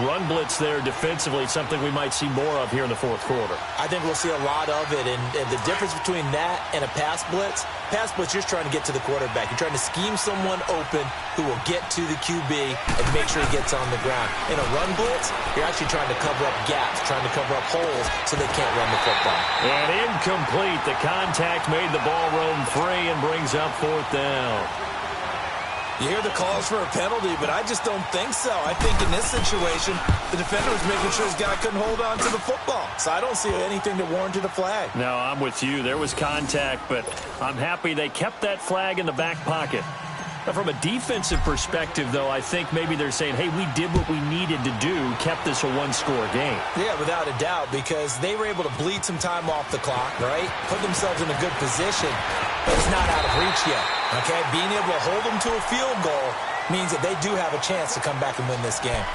Speaker 2: Run blitz there defensively, something we might see more of here in the 4th quarter.
Speaker 4: I think we'll see a lot of it, and the difference between that and a pass blitz, you're just trying to get to the quarterback. You're trying to scheme someone open who will get to the QB and make sure he gets on the ground. In a run blitz, you're actually trying to cover up gaps, trying to cover up holes so they can't run the football.
Speaker 2: And incomplete. The contact made the ball roam free and brings up 4th down.
Speaker 4: You hear the calls for a penalty, but I just don't think so. I think in this situation, the defender was making sure his guy couldn't hold on to the football. So I don't see anything that warranted a flag.
Speaker 2: No, I'm with you. There was contact, but I'm happy they kept that flag in the back pocket. Now, from a defensive perspective, though, I think maybe they're saying, hey, we did what we needed to do, kept this a 1-score game.
Speaker 4: Yeah, without a doubt, because they were able to bleed some time off the clock, right? Put themselves in a good position, but it's not out of reach yet, okay? Being able to hold them to a field goal means that they do have a chance to come back and win this game.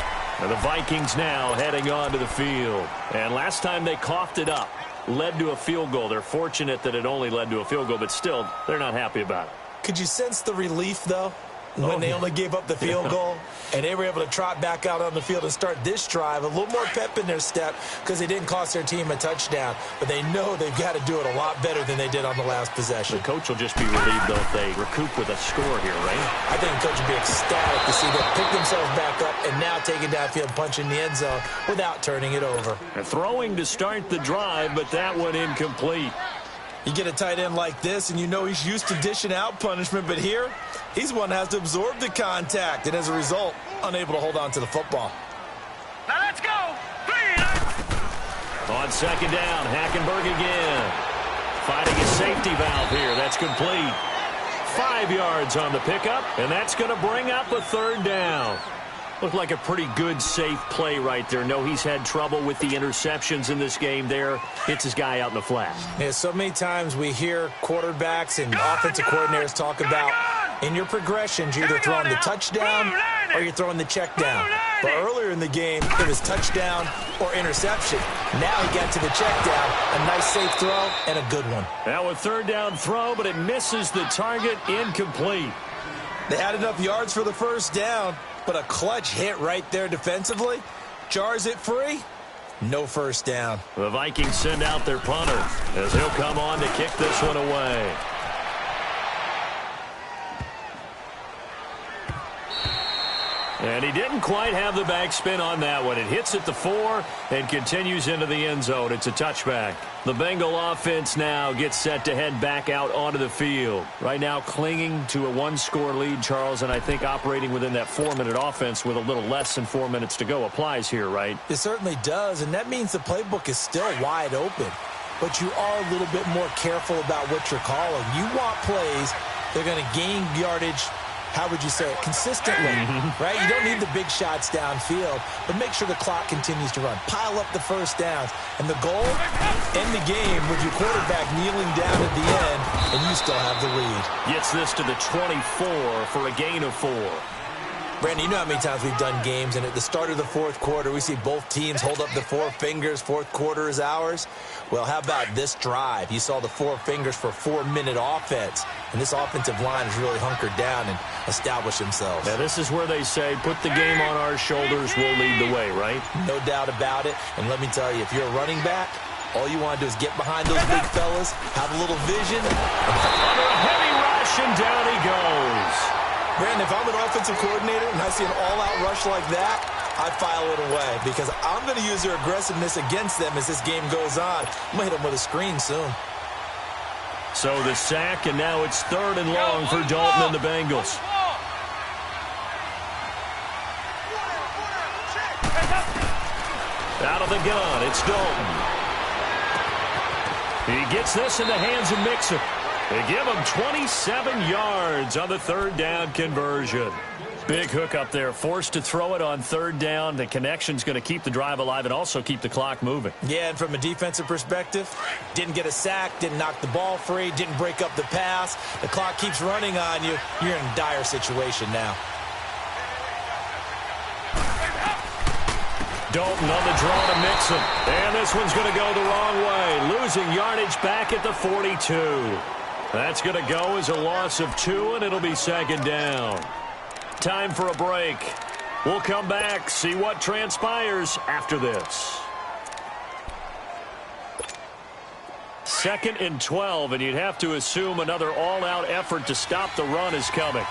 Speaker 2: And the Vikings now heading on to the field. And last time they coughed it up, led to a field goal. They're fortunate that it only led to a field goal, but still, they're not happy about it.
Speaker 4: Could you sense the relief, though? when they only gave up the field goal, and they were able to trot back out on the field and start this drive. A little more pep in their step because they didn't cost their team a touchdown, but they know they've got to do it a lot better than they did on the last possession.
Speaker 2: The coach will just be relieved, though, if they recoup with a score here, right?
Speaker 4: I think the coach will be ecstatic to see them pick themselves back up and now take it downfield, punch in the end zone without turning it over.
Speaker 2: And throwing to start the drive, but that one incomplete.
Speaker 4: You get a tight end like this, and you know he's used to dishing out punishment, but here, he's one that has to absorb the contact, and as a result, unable to hold on to the football.
Speaker 3: Now let's go. 3.
Speaker 2: On second down, Hackenberg again. Finding a safety valve here. That's complete. 5 yards on the pickup, and that's going to bring up a third down. Looked like a pretty good, safe play right there. No, he's had trouble with the interceptions in this game there. Hits his guy out in the flat.
Speaker 4: Yeah, so many times we hear quarterbacks and offensive coordinators talk about in your progressions, you're either throwing the touchdown or you're throwing the check down. But earlier in the game, it was touchdown or interception. Now he got to the check down. A nice safe throw and a good one.
Speaker 2: Now a third down throw, but it misses the target. Incomplete.
Speaker 4: They had enough yards for the first down, but a clutch hit right there defensively jars it free. No first down.
Speaker 2: The Vikings send out their punter as he'll come on to kick this one away. And he didn't quite have the backspin on that one. It hits at the 4 and continues into the end zone. It's a touchback. The Bengal offense now gets set to head back out onto the field. Right now clinging to a 1-score lead, Charles, and I think operating within that 4-minute offense with a little less than 4 minutes to go applies here, right?
Speaker 4: It certainly does, and that means the playbook is still wide open. But you are a little bit more careful about what you're calling. You want plays that are going to gain yardage, how would you say it, consistently, right? You don't need the big shots downfield, but make sure the clock continues to run. Pile up the first downs. And the goal, end the game with your quarterback kneeling down at the end, and you still have the lead.
Speaker 2: Gets this to the 24 for a gain of 4.
Speaker 4: Brandon, you know how many times we've done games, and at the start of the fourth quarter, we see both teams hold up the 4 fingers, fourth quarter is ours. Well, how about this drive? You saw the 4 fingers for 4-minute offense, and this offensive line has really hunkered down and established themselves.
Speaker 2: Now, this is where they say, put the game on our shoulders, we'll lead the way, right?
Speaker 4: No doubt about it, and let me tell you, if you're a running back, all you want to do is get behind those big fellas, have a little vision.
Speaker 2: Under a heavy rush, and down he goes.
Speaker 4: Brandon, if I'm an offensive coordinator and I see an all-out rush like that, I file it away because I'm going to use their aggressiveness against them as this game goes on. I'm going to hit them with a screen soon.
Speaker 2: So the sack, and now it's 3rd and long for Dalton and the Bengals. Out of the gun, it's Dalton. He gets this in the hands of Mixon. They give him 27 yards on the 3rd down conversion. Big hook up there, forced to throw it on 3rd down. The connection's going to keep the drive alive and also keep the clock moving.
Speaker 4: Yeah, and from a defensive perspective, didn't get a sack, didn't knock the ball free, didn't break up the pass. The clock keeps running on you. You're in a dire situation now.
Speaker 2: Dalton on the draw to Mixon. And this one's going to go the wrong way. Losing yardage back at the 42. That's going to go as a loss of 2, and it'll be 2nd down. Time for a break. We'll come back, see what transpires after this. 2nd and 12, and you'd have to assume another all-out effort to stop the run is coming.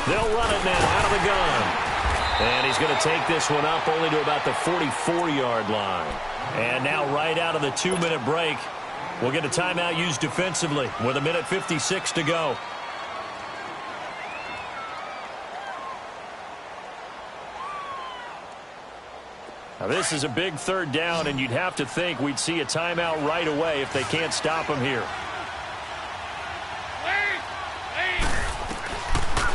Speaker 2: They'll run it now out of the gun. And he's going to take this one up only to about the 44-yard line. And now right out of the 2-minute break, we'll get a timeout used defensively with 1:56 to go. Now this is a big 3rd down, and you'd have to think we'd see a timeout right away if they can't stop him here.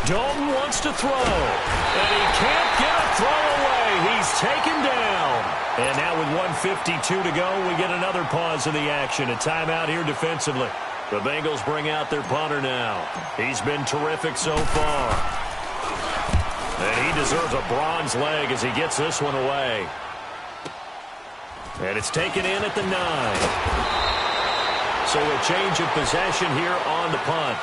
Speaker 2: Dalton wants to throw, and he can't get a throw away. He's taken down. And now with 1:52 to go, we get another pause in the action. A timeout here defensively. The Bengals bring out their punter now. He's been terrific so far. And he deserves a bronze leg as he gets this one away. And it's taken in at the 9. So a change of possession here on the punt.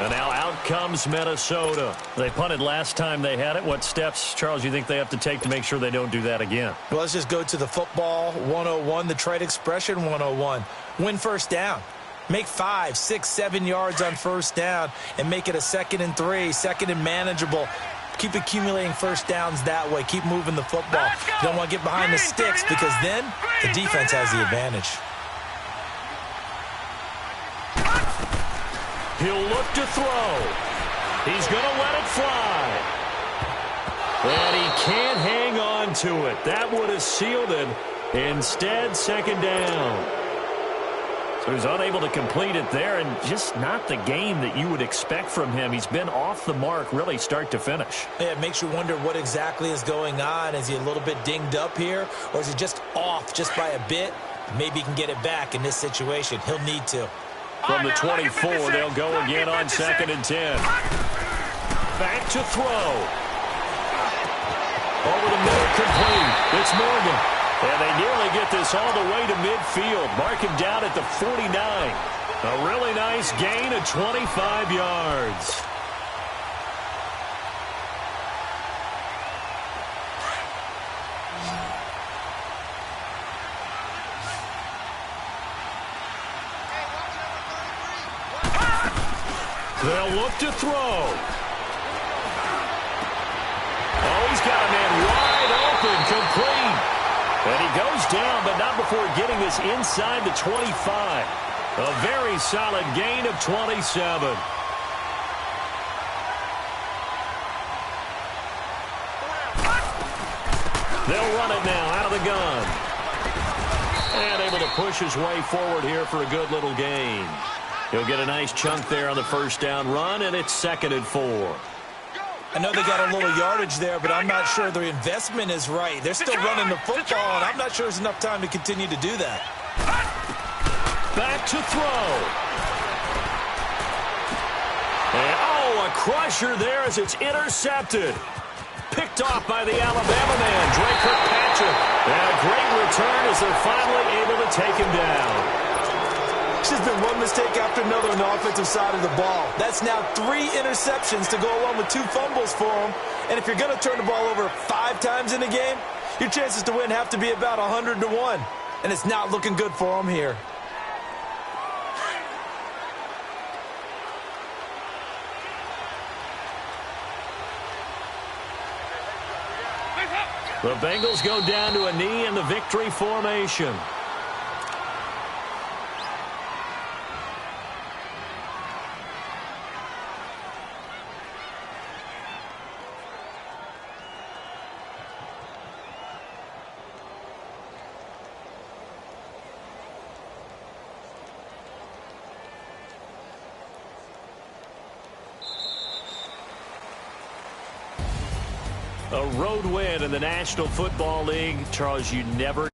Speaker 2: And now out comes Minnesota. They punted last time they had it. What steps, Charles, you think they have to take to make sure they don't do that again?
Speaker 4: Well, let's just go to the football 101, the trade expression 101. Win first down. Make 5, 6, 7 yards on first down and make it a 2nd and 3, 2nd and manageable. Keep accumulating first downs that way. Keep moving the football. You don't want to get behind the sticks because then the defense has the advantage.
Speaker 2: He'll look to throw. He's going to let it fly. And he can't hang on to it. That would have sealed it. Instead, 2nd down. So he's unable to complete it there, and just not the game that you would expect from him. He's been off the mark, really, start to finish.
Speaker 4: Yeah, it makes you wonder what exactly is going on. Is he a little bit dinged up here, or is he just off just by a bit? Maybe he can get it back in this situation. He'll need to.
Speaker 2: From the 24, they'll go again on 2nd and 10. Back to throw. Over the middle, complete. It's Morgan. And they nearly get this all the way to midfield. Mark him down at the 49. A really nice gain of 25 yards. They'll look to throw. Oh, he's got a man wide open, complete. And he goes down, but not before getting this inside the 25. A very solid gain of 27. They'll run it now out of the gun. And able to push his way forward here for a good little gain. He'll get a nice chunk there on the first down run, and it's 2nd and 4.
Speaker 4: I know they got a little yardage there, but I'm not sure their investment is right. They're still running the football, and I'm not sure there's enough time to continue to do that.
Speaker 2: Back to throw. And, oh, a crusher there as it's intercepted. Picked off by the Alabama man, Dre Kirkpatrick. And a great return as they're finally able to take him down.
Speaker 4: It's just been one mistake after another on the offensive side of the ball. That's now 3 interceptions to go along with 2 fumbles for him. And if you're going to turn the ball over 5 times in a game, your chances to win have to be about 100 to 1. And it's not looking good for him here.
Speaker 2: The Bengals go down to a knee in the victory formation. A road win in the National Football League. Charles, you never